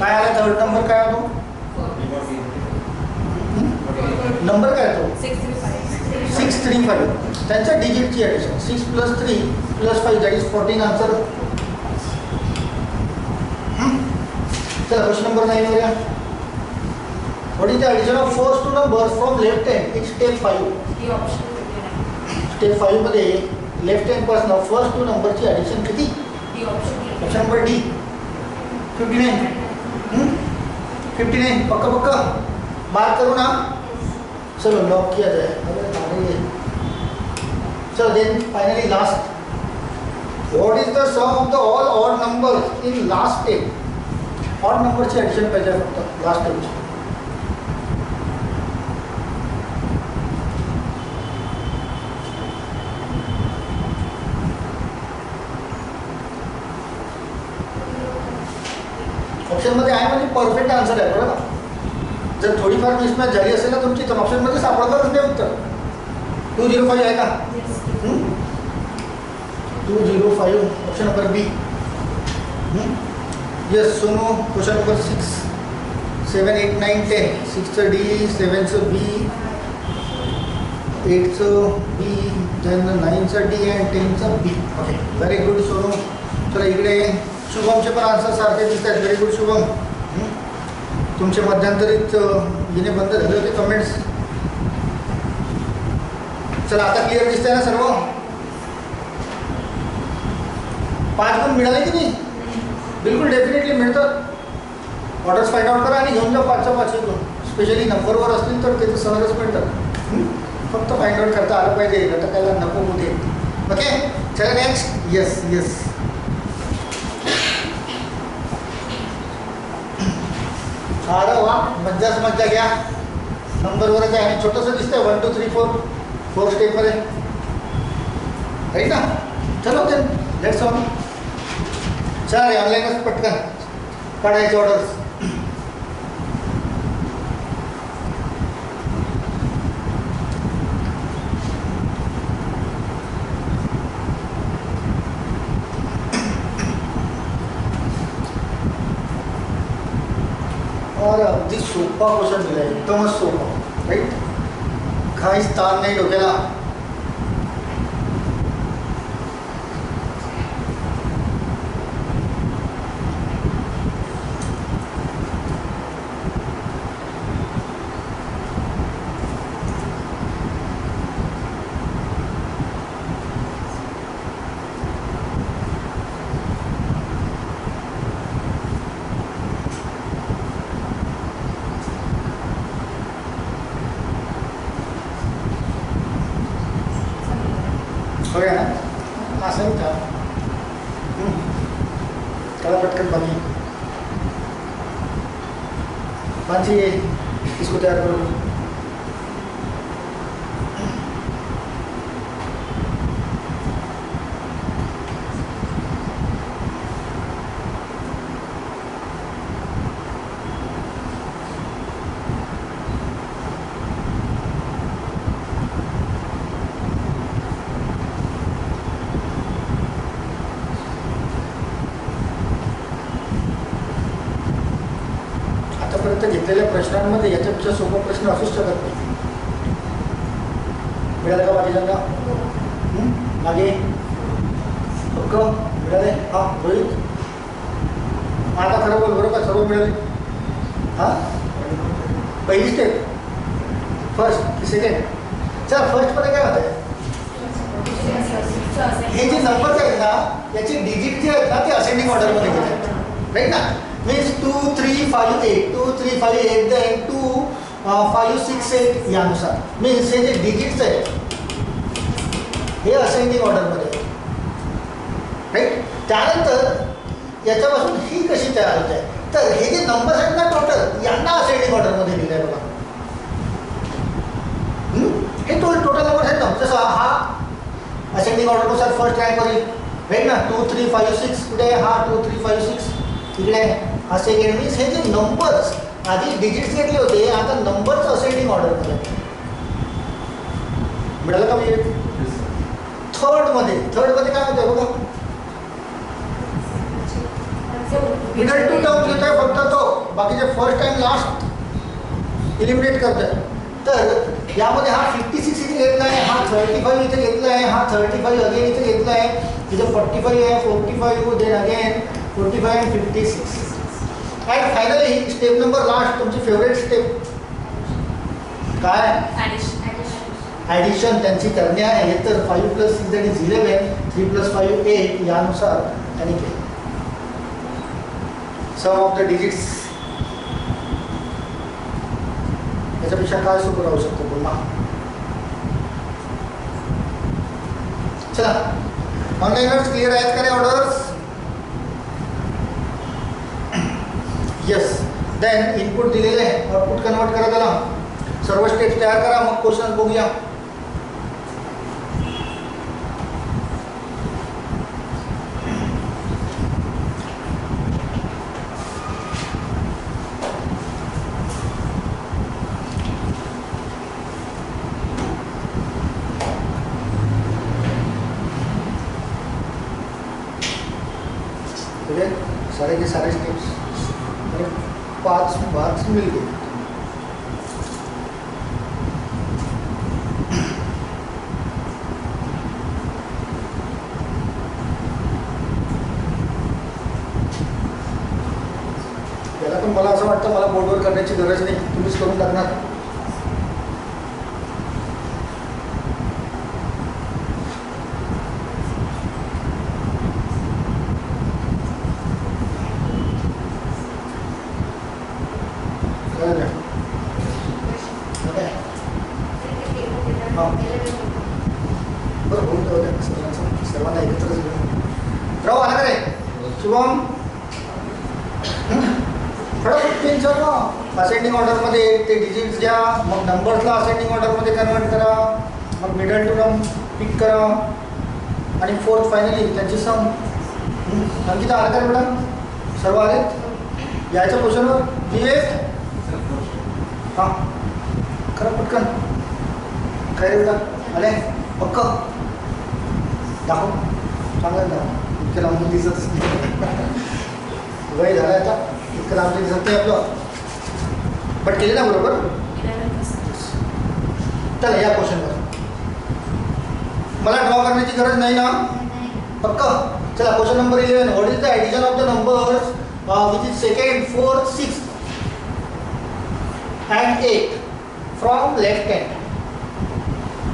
काय आला थर्ड नंबर, काय होतो नंबर, काय तो 635. त्यांच्या डिजिटची ॲडिशन 6 + 3 + 5 दॅट इज 14 आन्सर. चला क्वेश्चन नंबर 9 वरूया. What is the addition of first two numbers from left hand in step 5. Step 5 मध्ये लेफ्ट हँड पासून फर्स्ट टू नंबरची ॲडिशन किती. Option number D 59. 59 पक्का पक्का मार्क करो ना. चलो लॉक किया जाए. चलो then finally last. What is the sum of the all odd numbers in last step. Odd नंबरची ॲडिशन पाहिजे फक्त लास्ट स्टेपची. ऑप्शनमध्ये आहे म्हणजे परफेक्ट आन्सर आहे बरं का. जर थोडीफार मिसमॅच झाली असेल ना तुमची तर ऑप्शनमध्ये सापडतच नाही उत्तर. 205 आहे का. 205 option number B. Yes Sonu. Question number 6 7 8 9 10. 6चं डी, 7चं बी, 8चं बी, देन 9चं डी अँड 10चं B. Okay very good Sonu. चला इकडे शुभमचे पण आन्सर सारखे दिसत आहेत. Very good Shubham. तुमचे मध्यंतरीत येणे बंद झाले होते कमेंट्स. चला आता क्लिअर दिसतंय ना सर्व. 5 गुण मिळाले की नाही. बिलकुल डेफिनेटली मिळतात. ऑर्डर्स फाइंड आउट करा आणि घेऊन जा 5च्या 5 गुण. स्पेशली नंबरवर असतील तर ते तर सहजच मिळतात. फक्त फाइंड आउट करता आलं पाहिजे, लटकायला नको होते. ओके चला नेक्स्ट. येस येस अरे वा मज्जाच मज्जा घ्या. नंबरवरच आहे आणि छोटंसं दिसतंय 1 2 3 4 4 स्टेपमध्ये राईट ना. चलो देन लेट्स ऑन. चालेल ऑनलाईनच पटकन काढायचे ऑर्डर्स. और अगदी सोपा क्वेश्चन दिला आहे, एकदमच सोपा राईट. काहीच ताण नाही डोक्याला. हो गया ना. असं ही था. चला पटकन बाकी बांची इसको तैयार करो. आतापर्यंत घेतलेल्या प्रश्नांमध्ये याच्यापेक्षा सोपा प्रश्न असूच शकत नाही. मिळालं का बाकीच्यांना. मागे हक्क मिळाले. हां रोहित आता खरं बोल बरोबर का सर्व मिळाले. हां पहिली स्टेप फर्स्ट की सेकंड. चला फर्स्टमध्ये काय होतं. हे जे नंबर्स आहेत ना याचे डिजिट जे आहेत ना ते असेंडिंग ऑर्डरमध्ये घेतात राईट ना. मीन्स 2 3 5 8 2 3 5 8 देन 2 5 6 8 यानुसार. मीन्स हे जे डिजिट्स आहेत हे असेंडिंग ऑर्डरमध्ये राईट. त्यानंतर याच्यापासून ही कशी तयार होते. तर हे जे नंबर्स आहेत ना टोटल, यांना असेंडिंग ऑर्डरमध्ये दिलं आहे बघा. हे टोटल नंबर आहेत ना. जसं हा असेंडिंग ऑर्डरनुसार फर्स्ट रँकवर येईल, राईट ना. 2 3 5 6 कुठे आहे, हा 2 3 5 6 इकडे आहे. हा सेकंड मीन्स हे जे नंबर्स आधी डिजिट्स घेतले होते, आता नंबर्स असेंडिंग ऑर्डरमध्ये मिळालं का. मी थर्डमध्ये काय होतं बघा, मिडल टू टर्म घेत आहे फक्त तो, बाकीचे फर्स्ट अँड लास्ट इलिमिनेट करत आहे. तर यामध्ये हा 56 इथे घेतला आहे, हा 35 इथे घेतला आहे, हा 35 अगेन इथे घेतला आहे, इथे 45 आहे, 45 then again 45 and 56. And finally step number last, तुमची फेवरेट स्टेप काय, ॲडिशन त्यांची करणे आहे. तर 5 + 6 दॅट इज 11, 3 + 5 8 यानुसार त्यांनी केलं. सम ऑफ द डिजिट्स याच्यापेक्षा काय सोपं राहू शकतो बोला. चला ऑनलाईनच क्लिअर आहेत का नाही ऑर्डर्स. येस. देन इनपुट दिलेले आहे, आउटपुट कन्वर्ट करा त्याला. सर्व स्टेप्स तयार करा, मग क्वेश्चन बघूया. सारे के सारे स्टेप्स 5 मार्क्स मिल गए. याला पण मला असं वाटतं मला बोर्डवर करण्याची गरज नाही, तुम्हीच करून टाकणार. सर्वांना एकत्रच राहू आला करे शुभम थोडं सर्व असेंडिंग ऑर्डरमध्ये ते डिजिट्स घ्या, मग नंबर्सला असेंडिंग ऑर्डरमध्ये कन्वर्ट करा, मग मिडल टू टर्म पिक करा आणि फोर्थ फायनली त्यांची सम. अंकिता आला का मॅडम, सर्व आलेत यायच्या क्वेश्चनवर. विवेक हां खरं पटकन काय रे बेटा आले पक्क दाखव, चांगलं दाखव. इतकं लांबून दिसतच नाही, वय झालं आता इतकं लांबून दिसत नाही आपलं. बट केले ना बरोबर. चला या क्वेश्चनवर मला ड्रॉ करण्याची गरज नाही ना, पक्क. चला question number 11. What is the addition of the numbers which is second, 4, 6 and 8 from left hand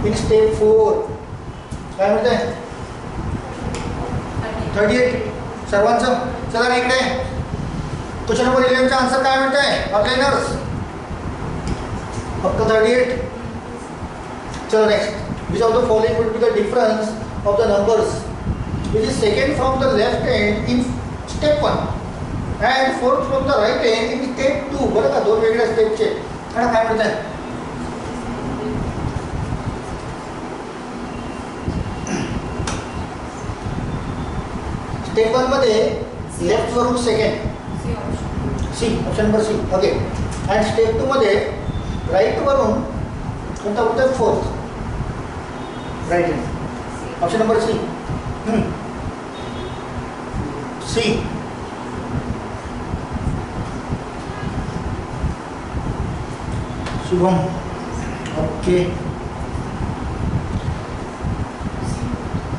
in step 4. काय म्हणते 38 सर्वांचं. चला ना इकडे क्वेश्चन नंबर 11 चा आन्सर काय म्हणते ऑनलाइनर्स, फक्त 38. चलो next. which of the following would be the difference of the numbers which is second from the left hand in step 1 and fourth from the right hand in step 2. बरं का, दोन वेगळ्या स्टेपचे. आणि काय म्हणत आहे स्टेप 1 मध्ये लेफ्ट वरून second C, option number C. Okay. आणि स्टेप 2 मध्ये राईट वरून कोणता उत्तर, fourth right hand, option number C. C. Shubham okay.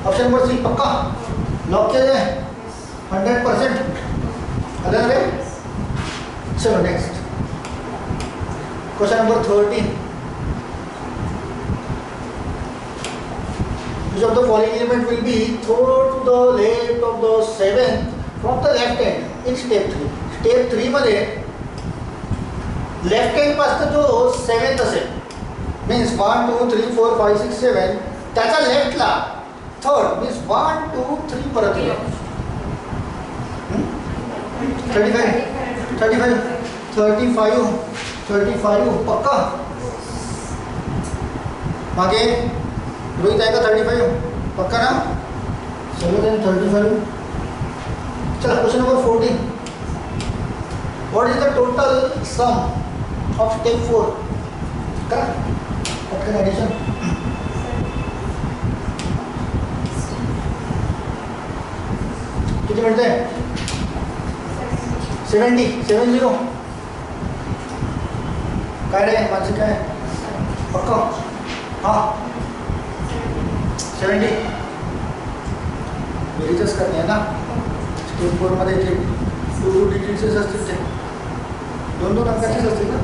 Option number C पक्का लॉक किया जाए 100%. अलग है. चलो next question number 13. Which of the following element will be thrown to the left of the 7th from the left hand in step 3. Step 3 मध्ये left hand पासून जो 7th असेल मीन्स 1 2 3 4 5 6 7 त्याचा लेफ्टला थर्ड मीन्स 1 2 3 परत येईल. 35 पक्का. मागे रोहित आहे का 35 पक्का ना. सर्वजण 35. चला question number 14. What is the total sum of step 4. करा पटकन ॲडिशन. किती मिळते. 70. काय रे माझं काय पक्का. हां 70 बेरीजच करणे आहे ना. स्टेप 4मध्ये ते 2 डिजिट्सच असतील. ते 2 अंकाचेच असतील ना.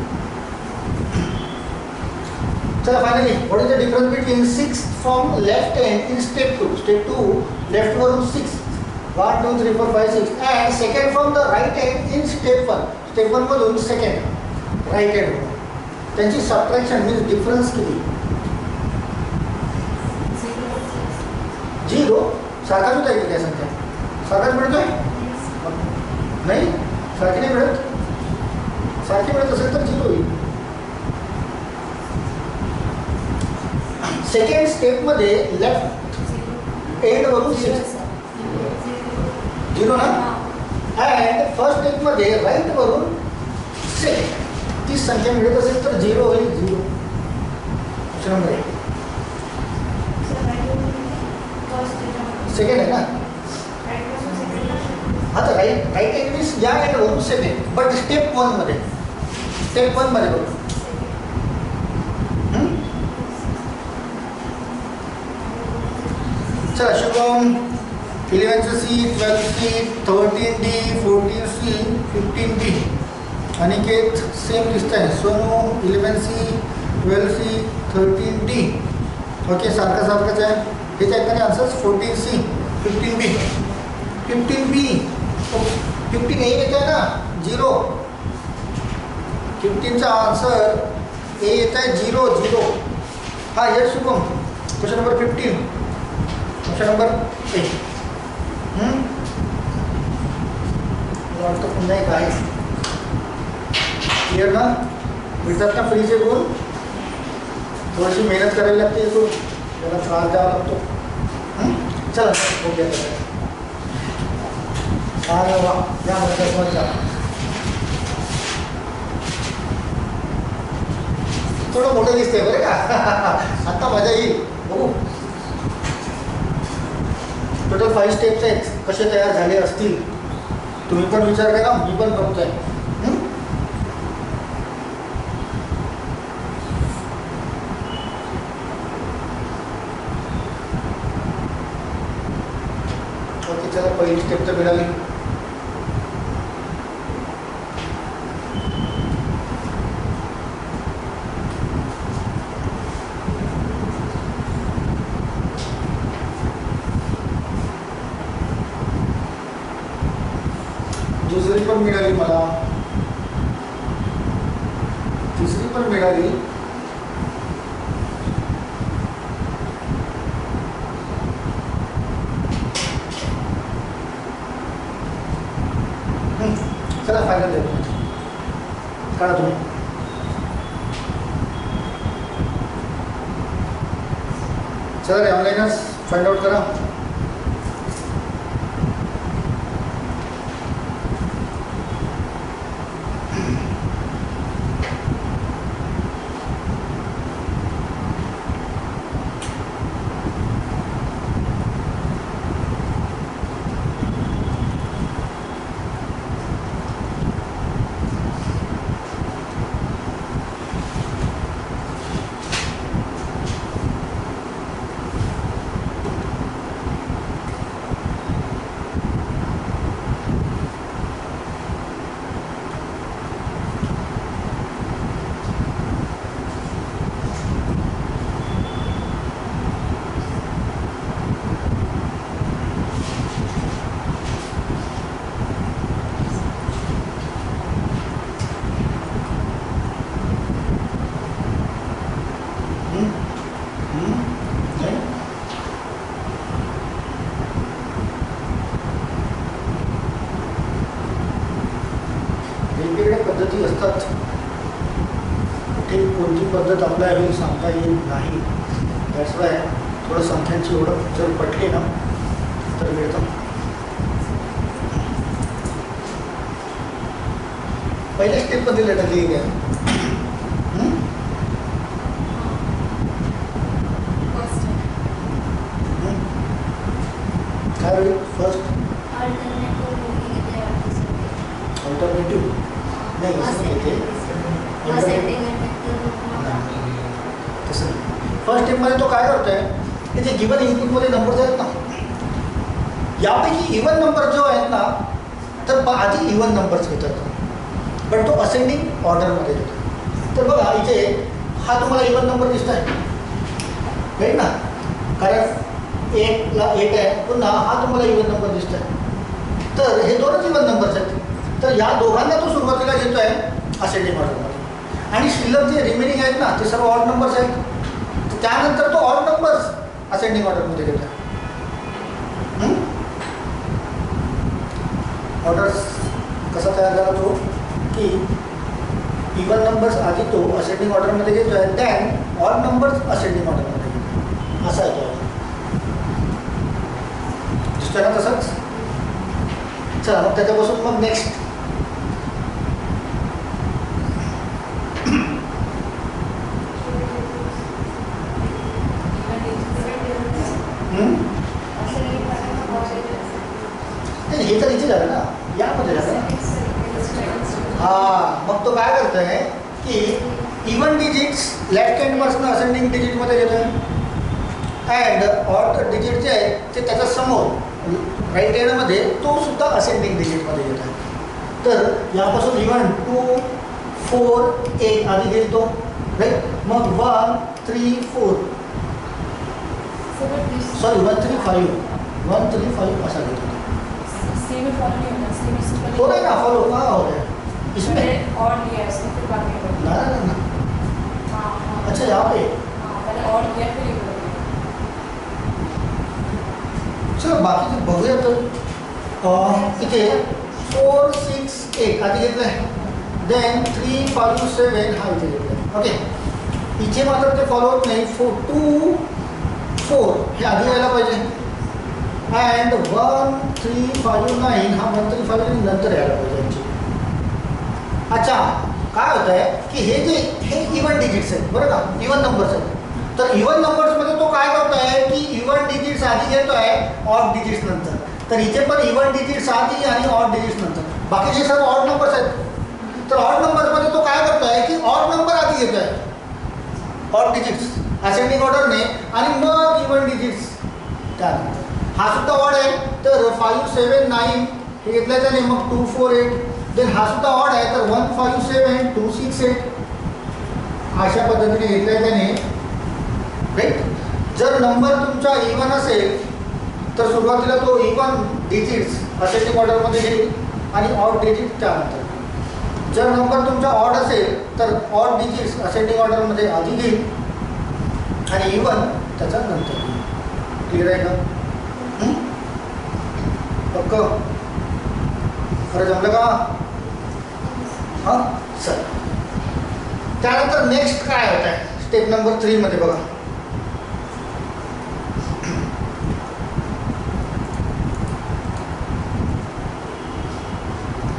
चला finally what is the difference between 6 from left end in step 2. Step 2 left वरून 6 1 2 3 4 5 6 and second from the right end in step 1. Step 1 मधून सेकंड राईट एंड. त्यांची सबट्रॅक्शन मीन्स डिफरन्स किती. 0 सारखाच होता की काय संख्या. सारखाच मिळतोय नाही. सारखी नाही मिळत. सारखी मिळत असेल तर 0 होईल. सेकंड स्टेपमध्ये लेफ्ट एंड वरून 6 0 ना. अँड फर्स्ट स्टेपमध्ये राईट वरून 6 ती संख्या मिळत असेल तर 0 होईल. 0 ऑप्शन नंबर 1. सेकंड आहे ना. हा तर राईट एंड मीन्स या एंड वरून सेकंड. बट स्टेप 1 मध्ये बघू. चला Shubham 11C 12C 13D 14C 15D. Aniket same दिसत आहे. Sonu 11C 12C 13D. Okay सारखाच आहे. हेच आहेत का आन्सर्स. 14C 15B 15 ए येत आहे ना. 0 15चा आन्सर ए येत आहे 0. हा yes Shubham. Question number 15. Option number 1. वाटतं पुन्हा एक आहे. क्लिअर ना. मिळतात ना फ्रीचे गुण. थोडीशी मेहनत करावी लागते. तो त्याला त्रास द्यावा लागतो. चला ओके. अरे वा या मजा. थोडं मोठं दिसतंय बरं का. आता मजा येईल बघू. टोटल 5 स्टेप्स आहेत. कसे तयार झाले असतील तुम्ही पण विचार करा. मी पण करतोय. ओके चला पहिली स्टेप तर मिळाली. दुसरी पण मिळाली मला. तिसरी पण मिळाली. चला फायनल देतो. काढा तुम्ही. चला रे ऑनलाईनच फाइंड आउट करा. असतात. कुठे कोणती पद्धत आपल्याला होईल सांगता येईल नाही. दॅट्स वाय थोडं संख्यांची ओळख जर पटली ना तर मिळतं. पहिल्या स्टेपमध्ये लेटर लिहिली आहे. फर्स्ट काय होईल फर्स्ट ऑल्टरनेटिव्ह नाही असं येते तसं. फर्स्ट स्टेपमध्ये तो काय करतोय की जे गिवन इनपुटमध्ये नंबर्स आहेत ना यापैकी इवन नंबर जो आहेत ना तर आधी इवन नंबर्स घेतात पण तो असेंडिंग ऑर्डरमध्ये घेतो. तर बघा इथे हा तुम्हाला इवन नंबर दिसत आहे राईट ना कारण 1ला 8 आहे पुन्हा हा तुम्हाला इवन नंबर दिसत आहे. तर हे दोनच इवन नंबर्स आहेत. तर या दोघांना तो सुरुवातीला घेतो आहे असेंडिंग ऑर्डरमध्ये आणि शिल्लक जे रिमेनिंग आहेत ना ते सर्व ऑड नंबर्स आहेत. त्यानंतर तो ऑड नंबर्स असेंडिंग ऑर्डरमध्ये घेतो आहे. ऑर्डर कसा तयार झाला तो की इवन नंबर्स आधी तो असेंडिंग ऑर्डरमध्ये घेतो आहे दॅन ऑड नंबर्स असेंडिंग ऑर्डरमध्ये घेतो असा आहे तो. दिसतोय ना तसंच. चला मग त्याच्यापासून मग नेक्स्ट हे तर इथे झालं ना यामध्ये झालं ना. हां मग तो काय करतोय की इवन डिजिट्स लेफ्ट हँडपासून असेंडिंग डिजिटमध्ये घेतोय अँड ऑड डिजिट जे आहेत ते त्याच्या समोर राईट हँडमध्ये तो सुद्धा असेंडिंग डिजिटमध्ये घेत आहे. तर यापासून इवन 2 4 8 आधी घेतो राईट. मग 1 3 4 सॉरी 1 3 5 1 3 5 असा घेतो. सेमी फॉलो नहीं होना सेमी हो गया ना फॉलो कहाँ हो गया इसमें और लिया इसमें फिर बाद में ना ना ना हाँ हाँ अच्छा यहाँ पे हाँ पहले और लिया फिर ये करो. चलो बाकीचे बघूया तर इथे 4 6 8 आधी घेतलं आहे देन 3 5 7 हा इथे घेतलं आहे. ओके इथे मात्र ते फॉलो होत नाही. 2 4 हे आधी यायला पाहिजे अँड 1 3 5 9 हा 1 3 5 नंतर यायला पाहिजे यांची. अच्छा काय होतं आहे की हे इवन डिजिट्स आहेत बरं का इवन नंबर्स आहेत. तर इवन नंबर्समध्ये तो काय करतो आहे की इवन डिजिट्स आधी घेतो आहे ऑड डिजिट्स नंतर. तर इथे पण इवन डिजिट्स आधी आणि ऑड डिजिट्स नंतर. बाकीचे सर्व ऑड नंबर्स आहेत. तर ऑड नंबर्समध्ये तो काय करतो आहे की ऑड नंबर आधी घेतो आहे ऑड डिजिट्स असेंडिंग ऑर्डरने आणि मग इवन डिजिट्स त्यानंतर. हा सुद्धा ऑड आहे तर 5 7 9 हे घेतलं त्याने मग 2 4 8 देन हा सुद्धा ऑड आहे तर 1 5 7 2 6 8 अशा पद्धतीने घेतलं त्याने राईट. जर नंबर तुमचा इवन असेल तर सुरुवातीला तो इवन डिजिट्स असेंडिंग ऑर्डरमध्ये घेईल आणि ऑड डिजिट त्यानंतर. जर नंबर तुमचा ऑड असेल तर ऑड डिजिट्स असेंडिंग ऑर्डरमध्ये आधी घेईल आणि इवन त्याच्या नंतर घेईल. क्लिअर आहे का पक्क. खरं जमलं का हां सर. त्यानंतर नेक्स्ट काय होत आहे स्टेप नंबर 3 मध्ये बघा.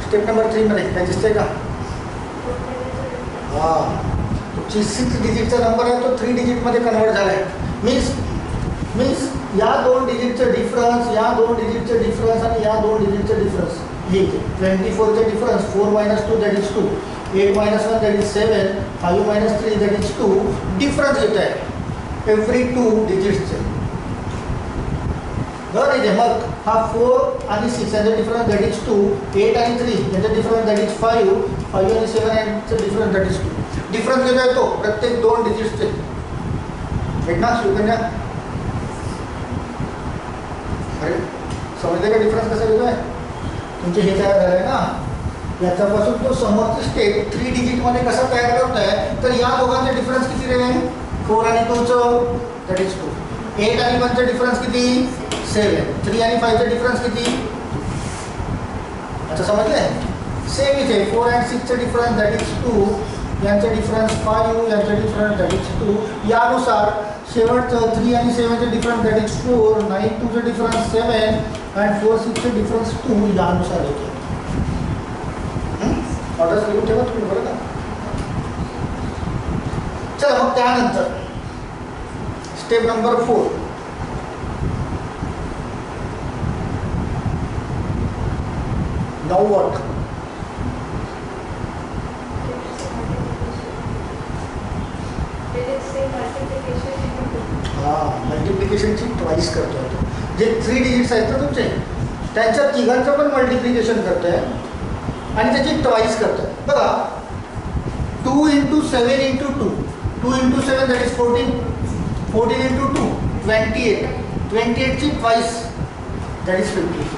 स्टेप नंबर 3 मध्ये काय दिसतंय का हां तुमची 6 डिजिटचा नंबर आहे तो 3 डिजिटमध्ये कन्वर्ट झाला आहे. मीन्स या 2 डिजिटचे डिफरन्स या 2 डिजिटचे डिफरन्स आणि या 2 डिजिटचे डिफरन्स हे 24चे difference 4 - 2 that is 2 8 - 1 that is 7 5 - 3 that is 2 difference येत आहे एव्हरी 2 डिजिट्सचे. बरं इथे मग हा 4 आणि 6 यांचा डिफरन्स दॅट इज 2 8 आणि 3 यांचा डिफरन्स दॅट इज 5 5 आणि 7 यांचा डिफरन्स दॅट इज 2 डिफरन्स घेतो आहे तो प्रत्येक 2 डिजिट्सचे. एक ना शिवकन्या अरे समजले का डिफरन्स कसा येतो आहे तुमचे हे तयार झालं आहे ना याच्यापासून तो समोरचं स्टेप 3 डिजिटमध्ये कसा तयार करत आहे. तर या दोघांचे डिफरन्स किती रे 4 आणि 2चं दॅट इज 2 8 आणि 1चं डिफरन्स किती 7 3 आणि 5चं डिफरन्स किती. अच्छा समजलं आहे सेम इथे 4 and 6 चे डिफरन्स दॅट इज 2, यांचे डिफरन्स 5, यांचे डिफरन्स दॅट इज 2. यानुसार शेवटचं 3 आणि 7 चे डिफरन्स दॅट इज 4, 9, 2 चे डिफरन्स 7 and 4, 6 चे डिफरन्स 2 यानुसार येते. ऑर्डर्स लिहून ठेवा तुम्ही बरं का. चला मग त्यानंतर स्टेप नंबर 4. Now what? मल्टिप्लिकेशनची ट्वाईस करतोय तो. जे 3 डिजिट्स आहेत ना तुमचे त्यांच्या तिघांचं पण मल्टिप्लिकेशन करतोय आणि त्याची ट्वाईस करतोय. बघा 2 into 7 into 2, 2 into 7 that is 14, 14 into 2 28, 28 ची twice that is 56.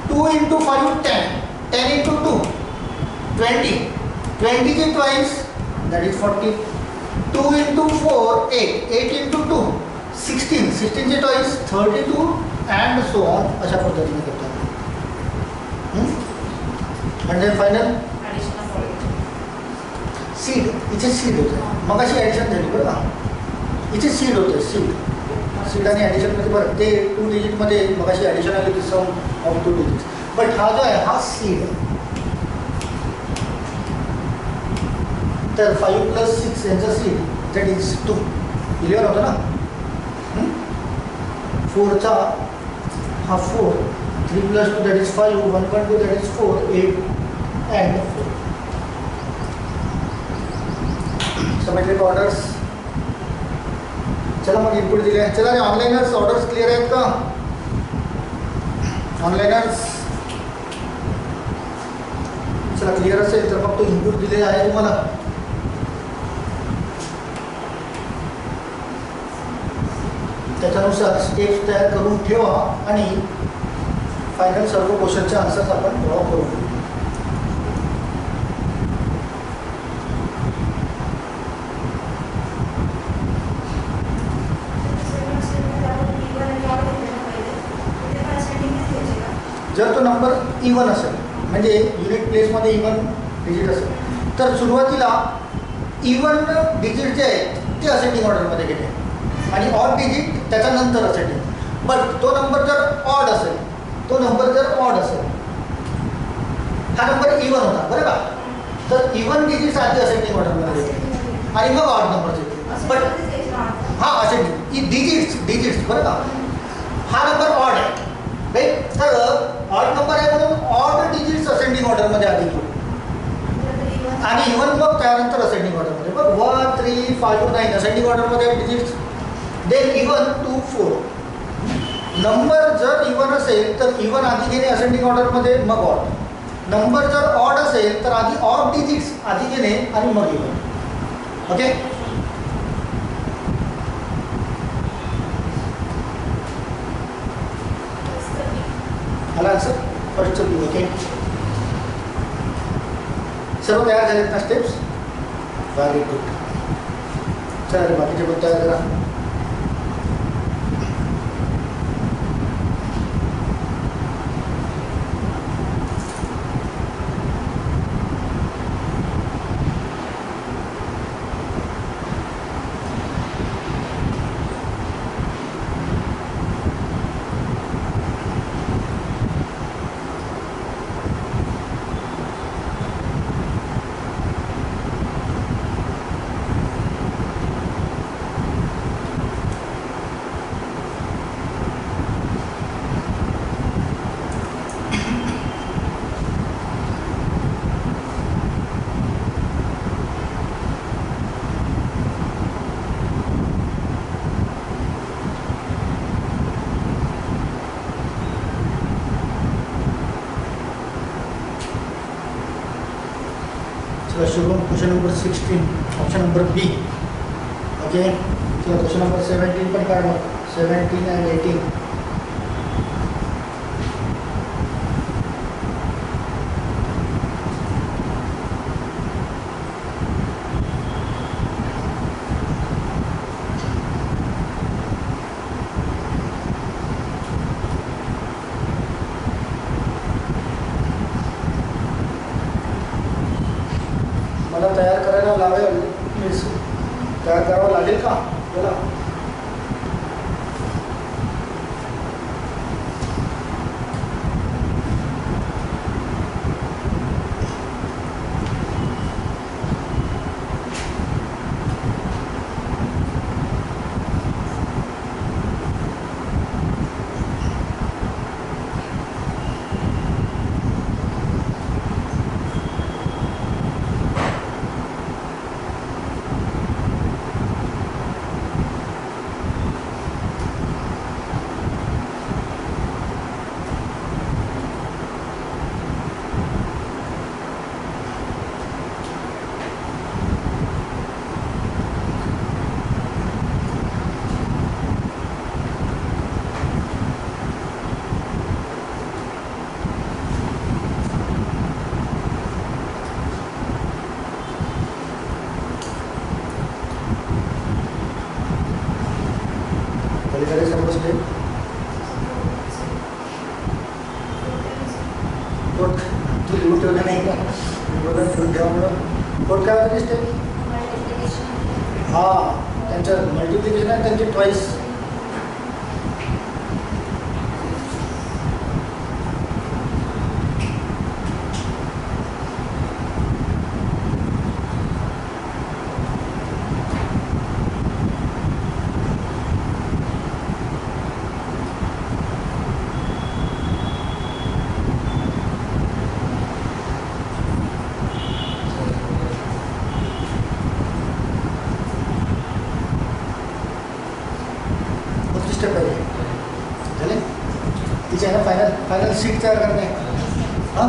2 into 5 10, 10 into 2 20, 20 ची twice that is 40. 2 into 4 8, 8 into 2 16, 16 ची ट्वाईस 32 and so on. अशा पद्धतीने करतात. म्हणजे फायनल सीड, इथे सीड होतं. मग अशी ॲडिशन झाली बरं का. इथे सीड होतं. सीड आणि ॲडिशनमध्ये बरं ते 2 डिजिटमध्ये मग अशी ॲडिशन आली होती सम ऑफ 2 डिजिट्स. बट हा जो आहे हा सीड. तर 5 + 6 यांचा सीड दॅट इज 2. क्लिअर होतं ना. 4चा हा 4, 3 + 2 that is 5, 1.2 that is 4, 8 and 4. समजले का ऑर्डर्स? चला मग इनपुट दिले. चला रे ऑनलाईनर्स ऑर्डर्स क्लिअर आहेत का? ऑनलाईनर्स चला क्लिअर असेल तर मग तो इनपुट दिलेला आहे तुम्हाला. त्याच्यानुसार स्टेप्स तयार करून ठेवा आणि फायनल सर्व क्वेश्चनचे आन्सर्स आपण ड्रॉ करू. जर तो नंबर इवन असेल म्हणजे युनिट प्लेसमध्ये इवन डिजिट असेल तर सुरुवातीला इवन डिजिट जे आहेत ते असेंडिंग ऑर्डरमध्ये घेते आणि ऑड डिजिट त्याच्यानंतर असेंडिंग. बट तो नंबर जर ऑड असेल, तो नंबर जर ऑड असेल, हा नंबर इवन होता बरं का, तर इवन डिजिट्स आधी असेंडिंग ऑर्डरमध्ये घेते आणि मग ऑड नंबर येते. बट हा असेंडिंग डिजिट्स बरं का. हा नंबर ऑड आहे राईट, तर ऑड नंबर आहे म्हणून ऑड डिजिट्स असेंडिंग ऑर्डरमध्ये आधी घेऊ आणि इवन मग त्यानंतर असेंडिंग ऑर्डरमध्ये. बघ 1, 3, 5, 9 असेंडिंग ऑर्डरमध्ये डिजिट्स. Then even 2, 4. नंबर जर इवन असेल तर इवन आधी घेणे असेंडिंग ऑर्डरमध्ये मग ऑड. नंबर जर ऑड असेल तर आधी ऑड डिजिट्स आधी घेणे आणि मग इवन. ओके. आला आन्सर फर्स्टचं बी. ओके. सर्व तयार झालेत ना स्टेप्स? Very good. चला रे बाकीचे पण तयार करा. Shubham question number 16 option number B. Okay. चला क्वेश्चन नंबर 17 पण काढ मग. 17 and 18. करावं लागेल का बोला. पलीकडे सर्व स्टेप कोट तू लिहून ठेवलं नाही का बघा ठेवून ठेवामुळं कोट काय होतं स्टेप हां त्यांचं मल्टिप्लिकेशन आहे त्यांची ट्वाईस. स्टेप आहे झाले तिच्या आहे ना फायनल सीट तयार करणे. हां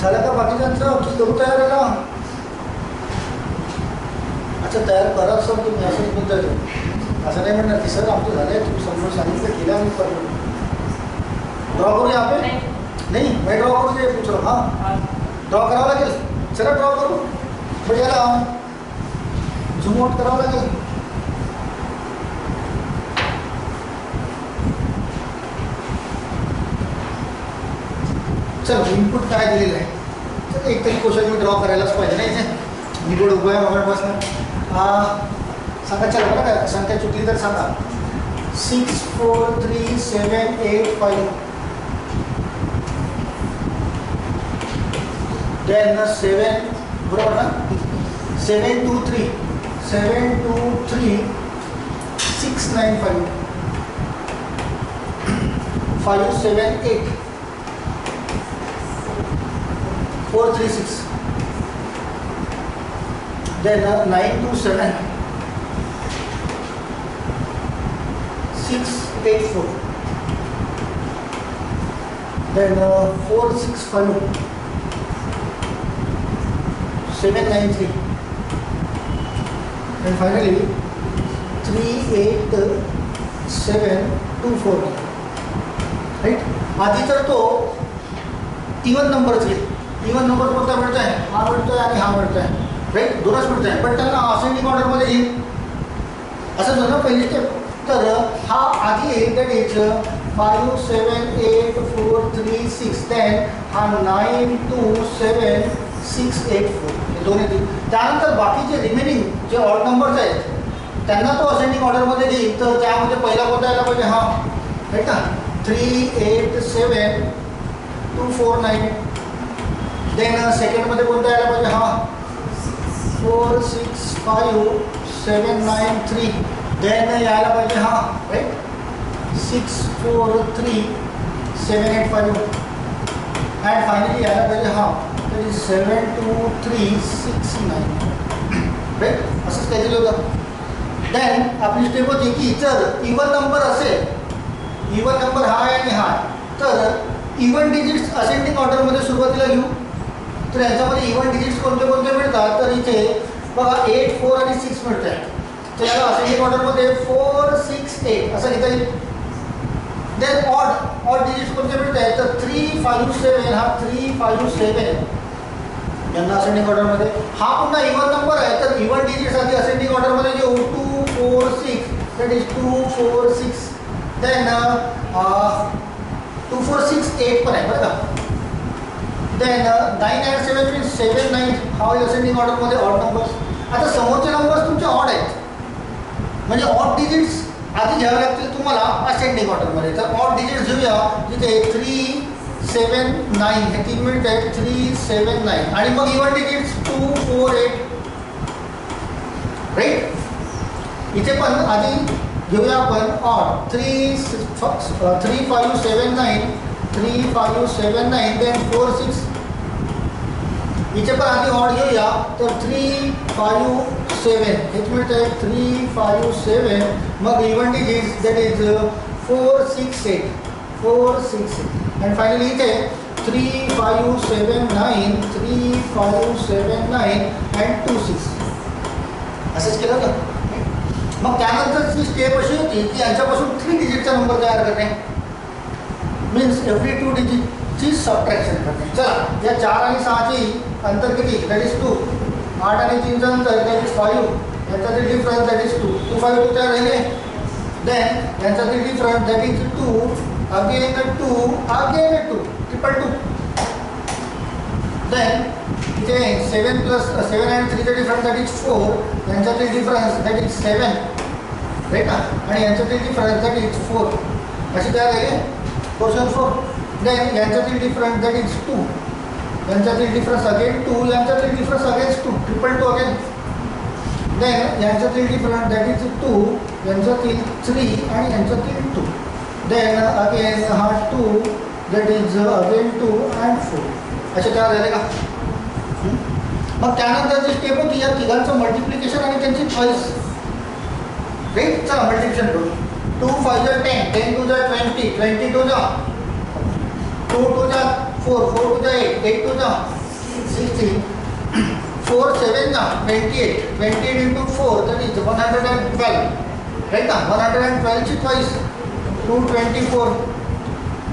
झालं का बाकीच्यांचं की करू तयार आहे ना. अच्छा तयार करा सर तुम्ही असंच बोलता असं नाही म्हणणार की सर आमचं झालं आहे तुम्ही समोर सांगितलं केलं आम्ही करतो. ड्रॉ करू यहाँ पे नहीं मैं ड्रॉ करूँ ये पूछ रहा हूँ. हाँ ड्रॉ करावं लागेल. चला ड्रॉ करू बट याला झूम आउट करावं लागेल. चल इनपुट काय दिलेलं आहे तर एक तरी क्वेश्चन मी ड्रॉ करायलाच पाहिजे नाही इथे निवड उभं आहे मोबाईलपासून. सांगा चला बरं काय संख्या चुकली तर सांगा. 6 4 3 7 8 5 then 7 बरोबर ना 7 2 3 7 2 3 6 9 5 5 7 8 4 3 6 then 9 2 7 6 8 4 then 4 6 5 7 9 3 and finally 3 8 7 2 4 right. आधी तर तो इवन नंबरच घेईल. इवन नंबर कोणता मिळतो आहे हा मिळतो आहे आणि हा मिळतो आहे राईट दोनच मिळतो आहे पण त्यांना असेंडिंग ऑर्डरमध्ये येईल असं झालं ना पहिली स्टेप. तर हा आधी येईल दॅट इज 5 7 8 4 3 6 10 हा 9 2 7 6 8 4 हे दोन येतील. त्यानंतर बाकीचे रिमेनिंग जे ऑड नंबर्स आहेत त्यांना तो असेंडिंग ऑर्डरमध्ये देईल. तर त्यामध्ये पहिला कोणता यायला पाहिजे हा राईट ना 3 8 7 2 4 9 देन सेकंडमध्ये कोणता यायला पाहिजे हा 4 6 5 7 9 3 देन यायला पाहिजे हा राईट 6 4 3 7 8 5 अँड फायनली यायला पाहिजे हा 7 2 3 6 9 राईट असंच काहीतरी होतं. देन आपली स्टेप होती की जर इवन नंबर असेल इवन नंबर हा आहे आणि हा तर इवन डिजिट्स असेंडिंग ऑर्डरमध्ये सुरुवातीला घेऊ. तर याच्यामध्ये इवन डिजिट्स कोणते कोणते मिळतात तर इथे बघा 8 4 आणि 6 मिळत आहे. तर याला असेंडिंग ऑर्डरमध्ये 4 6 8 असं घेता येईल. देन ऑड डिजिट्स कोणते मिळत आहेत तर 3 5 7 हा 3 5 7 यांना असेंडिंग ऑर्डरमध्ये. हा पुन्हा इवन नंबर आहे तर इवन डिजिट्स आधी असेंडिंग ऑर्डरमध्ये घेऊ 2 4 6 दॅट इज 2 4 6 देन 2 4 6 8 पण आहे बरं का. देन 9 and 7 means 7 9 हा असेंडिंग ऑर्डरमध्ये ऑड नंबर्स. आता समोरचे नंबर्स तुमचे ऑड आहेत म्हणजे ऑड डिजिट्स आधी घ्यावे लागतील तुम्हाला असेंडिंग ऑर्डरमध्ये. तर ऑड डिजिट्स घेऊया. तिथे 3 7 9 हे 3 मिनिट आहेत. 3 7 9 आणि मग इव्हन डिजिट्स 2 4 8 राईट. इथे पण आधी घेऊया आपण ऑड 3 5 7 9 3 5 7 9 देन 4 6. इथे पण आधी ऑड घेऊया. तर 3 5 7 हेच मिळतं आहे 3 5 7. मग even digits that is 4 6 8 4 6 8 and finally इथे 3 5 7 9 3 5 7 9 अँड 2 6. असंच केलं तर मग त्यानंतरची स्टेप अशी होती की यांच्यापासून 3 डिजिटचा नंबर तयार करणे. मीन्स एव्हरी 2 डिजिटची सबट्रॅक्शन करणे. चला या 4 आणि 6ची अंतर किती दॅट इज 2. 8 आणि 3चं अंतर दॅट इज 5. यांच्यातील डिफरन्स दॅट इज 2. 2 5 2 तयार राहिले. देन यांच्यातील difference that is 2 again 2 again 2 triple 2. Then इथे 7 प्लस 7 and 3चं डिफरन्स दॅट इज 4. यांच्यातील डिफरन्स दॅट इज 7 राईट ना. आणि यांच्यातील डिफरन्स दॅट इज 4. अशी तयार राहिले 4 देन यांच्यातील डिफरन्स दॅट इज 2. यांच्यातील डिफरन्स अगेन 2. यांच्यातील difference against 2 triple 2 again. Then यांच्यातील डिफरन्स दॅट इज 2. यांच्यातील 3 आणि यांच्यातील 2. देन अगेन हा 2 दॅट इज अगेन 2 अँड 4. असे तयार झाले का. मग त्यानंतरची स्टेप होती या तिघांचं मल्टिप्लिकेशन आणि त्यांची चॉईस राईट. चला मल्टिप्लिकेशन करू. 2 5 10 10 2 20 20 2 2 2 4 4 2 8 8 2 16 4 7 28 28 into 4 that is 112 राईट ना. 112ची चॉईस 224.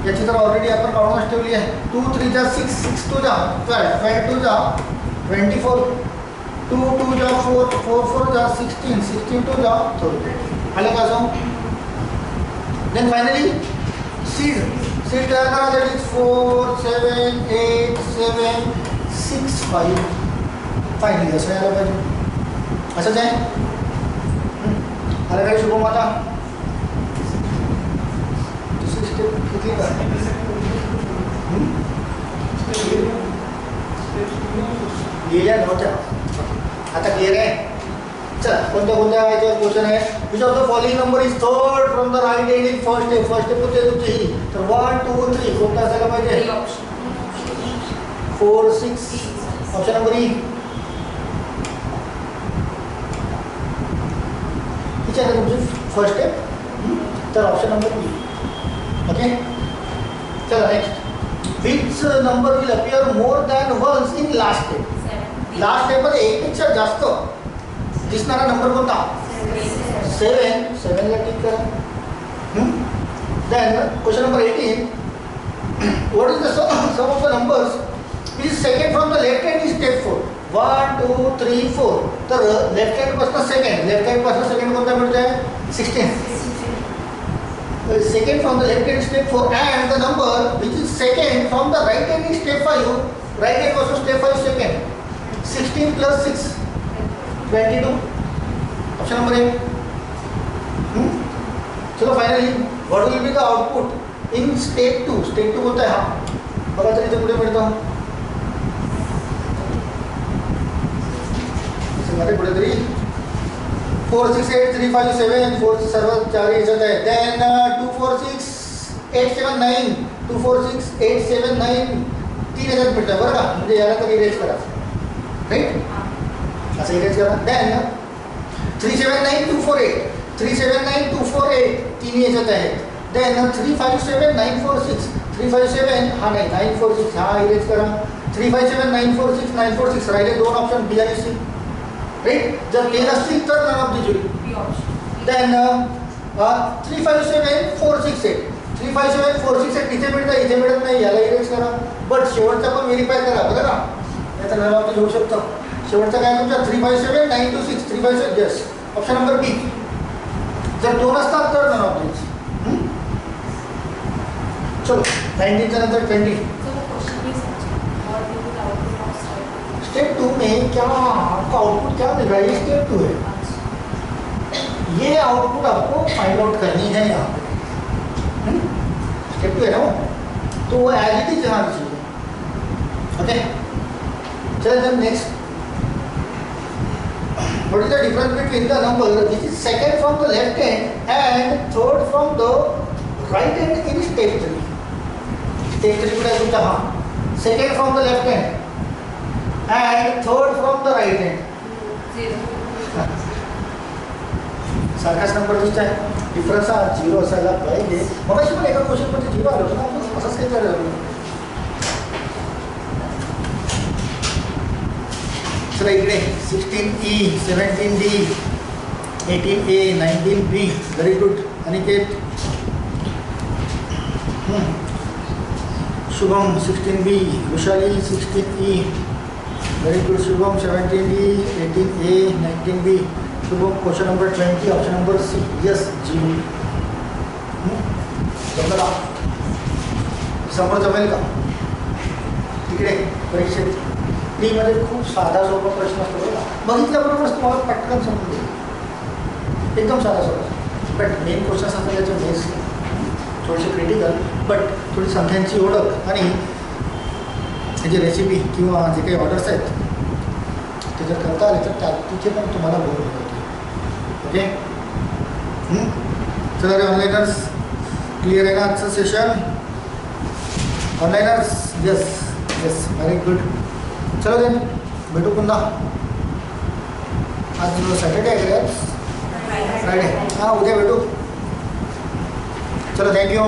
याची तर ऑलरेडी आपण काढूनच ठेवली आहे. 2 3 6 6 2 12 12 2 24 2 2 4 4 4 16 16 2 30 आलं का जाऊ. देन फायनली सीड तयार करा दॅट इज 4 7 8 7 6 5. फायनली असं यायला पाहिजे. असंच आहे. आलं काय शुभम आता दुसरी स्टेप किती का गेल्या नव्हत्या आता क्लिअर आहे. चल कोणत्या याच्यावर क्वेश्चन आहे. Which of the following number is third from the right end in first step. First step होते तुमची ही. तर 1 2 3 कोणता असायला पाहिजे 4 6. Option number E. ठीक आहे तुमची फर्स्ट स्टेप. तर ऑप्शन नंबर बी. ओके चला next. Which number will appear more than once in last step. Last स्टेपमध्ये एकपेक्षा जास्त दिसणारा नंबर कोणता 7. 7ला टिक करा. Then question number 18. What is the sum of the numbers which is second from the left hand in step 4. 1 2 3 4. तर left हँडपासून second. Left हँडपासून सेकंड कोणता मिळतो आहे 16. Second from the left hand step 4 and the number which is second from the right hand in step 5. Right हँडपासून step 5 second. 16 plus 6 22. Option number A. चलो finally what will be the output in step 2. Step 2 कोणता आहे हा बघा. तर इथे कुठे मिळतं मध्ये कुठेतरी 4 6 8 3 5 7 4 सर्व 4 याच्यात आहे. देन 2 4 6 8 7 9 2 4 6 8 7 9 3 याच्यात मिळतं बरं का. म्हणजे याला तर इरेज करा राईट. असं इरेज करा. देन 3 7 9 2 4 8 3 7 9 2 4 8 3 याच्यात आहेत. देन 3 5 7 9 4 6 3 5 7 हा नाही 9 4 6 हा इरेज करा. 3 5 7 9 4 6 9 4 6 राहिले 2 ऑप्शन बी आणि सी राईट. जर प्लेन असतील तर नन ऑफ द जुळी. देन 3 5 7 4 6 8 3 5 7 4 6 8 इथे मिळतं इथे मिळत नाही याला इरेज करा. बट शेवटचा पण व्हेरीफाय करा बरं का. याचा नन ऑफ द घेऊ शकतो. शेवटचा काय तुमचा 3 5 7 9 2 6 3 5 7 यस ऑप्शन नंबर बी. जर 2 असतात तर नन ऑफ द चलो 19 नंतर 20. So the question is what will be the output of step? Step 2 में क्या आपका आउटपुट क्या मिल रहा है? ये स्टेप 2 है. ये आउटपुट आपको फाइंड आउट करनी है यहाँ पे. स्टेप 2 है ना वो, तो वो एज इट इज यहाँ चाहिए. ओके, चलो then next. What is the difference between the number which is second from the left hand and third from the right hand in step 3? Step 3 कुठे आहे तुमचा? हा, second from the left hand and third from the right hand. 0. सारखाच number दिसत आहे. Difference हा 0 असायला पाहिजे. मगाशी पण एका क्वेश्चनमध्ये 0 आलं होतं ना, आपण असंच काही झालं. चला इकडे 16E, 17D, 18A, 19B. Very good Aniket. Shubham 16B, Vishali 16E. Very good Shubham. 17D, 18A, 19B. Shubham question number 20, option number C. Yes ji. जमलं का? समोर जमेल का? तिकडे परीक्षेत मध्ये खूप साधा सोपा प्रश्न असतो बघा. बघितल्याबरोबरच तुम्हाला पटकन समजून जाईल. एकदम साधा सोपा. बट मेन क्वेश्चन असतात त्याचे मेन्स थोडेसे क्रिटिकल, बट थोडी संख्यांची ओळख आणि जे रेसिपी किंवा जे काही ऑर्डर्स आहेत ते जर करता आले तर त्या तिथे पण तुम्हाला बोर होते. ओके, चला रे ऑनलाईनर्स, क्लिअर आहे ना आजचं session? Onliners yes yes, very good. चलो देन भेटू पुन्हा. आज सॅटर्डे आहे का? फ्रायडे. हां, उद्या भेटू. चलो, थँक्यू.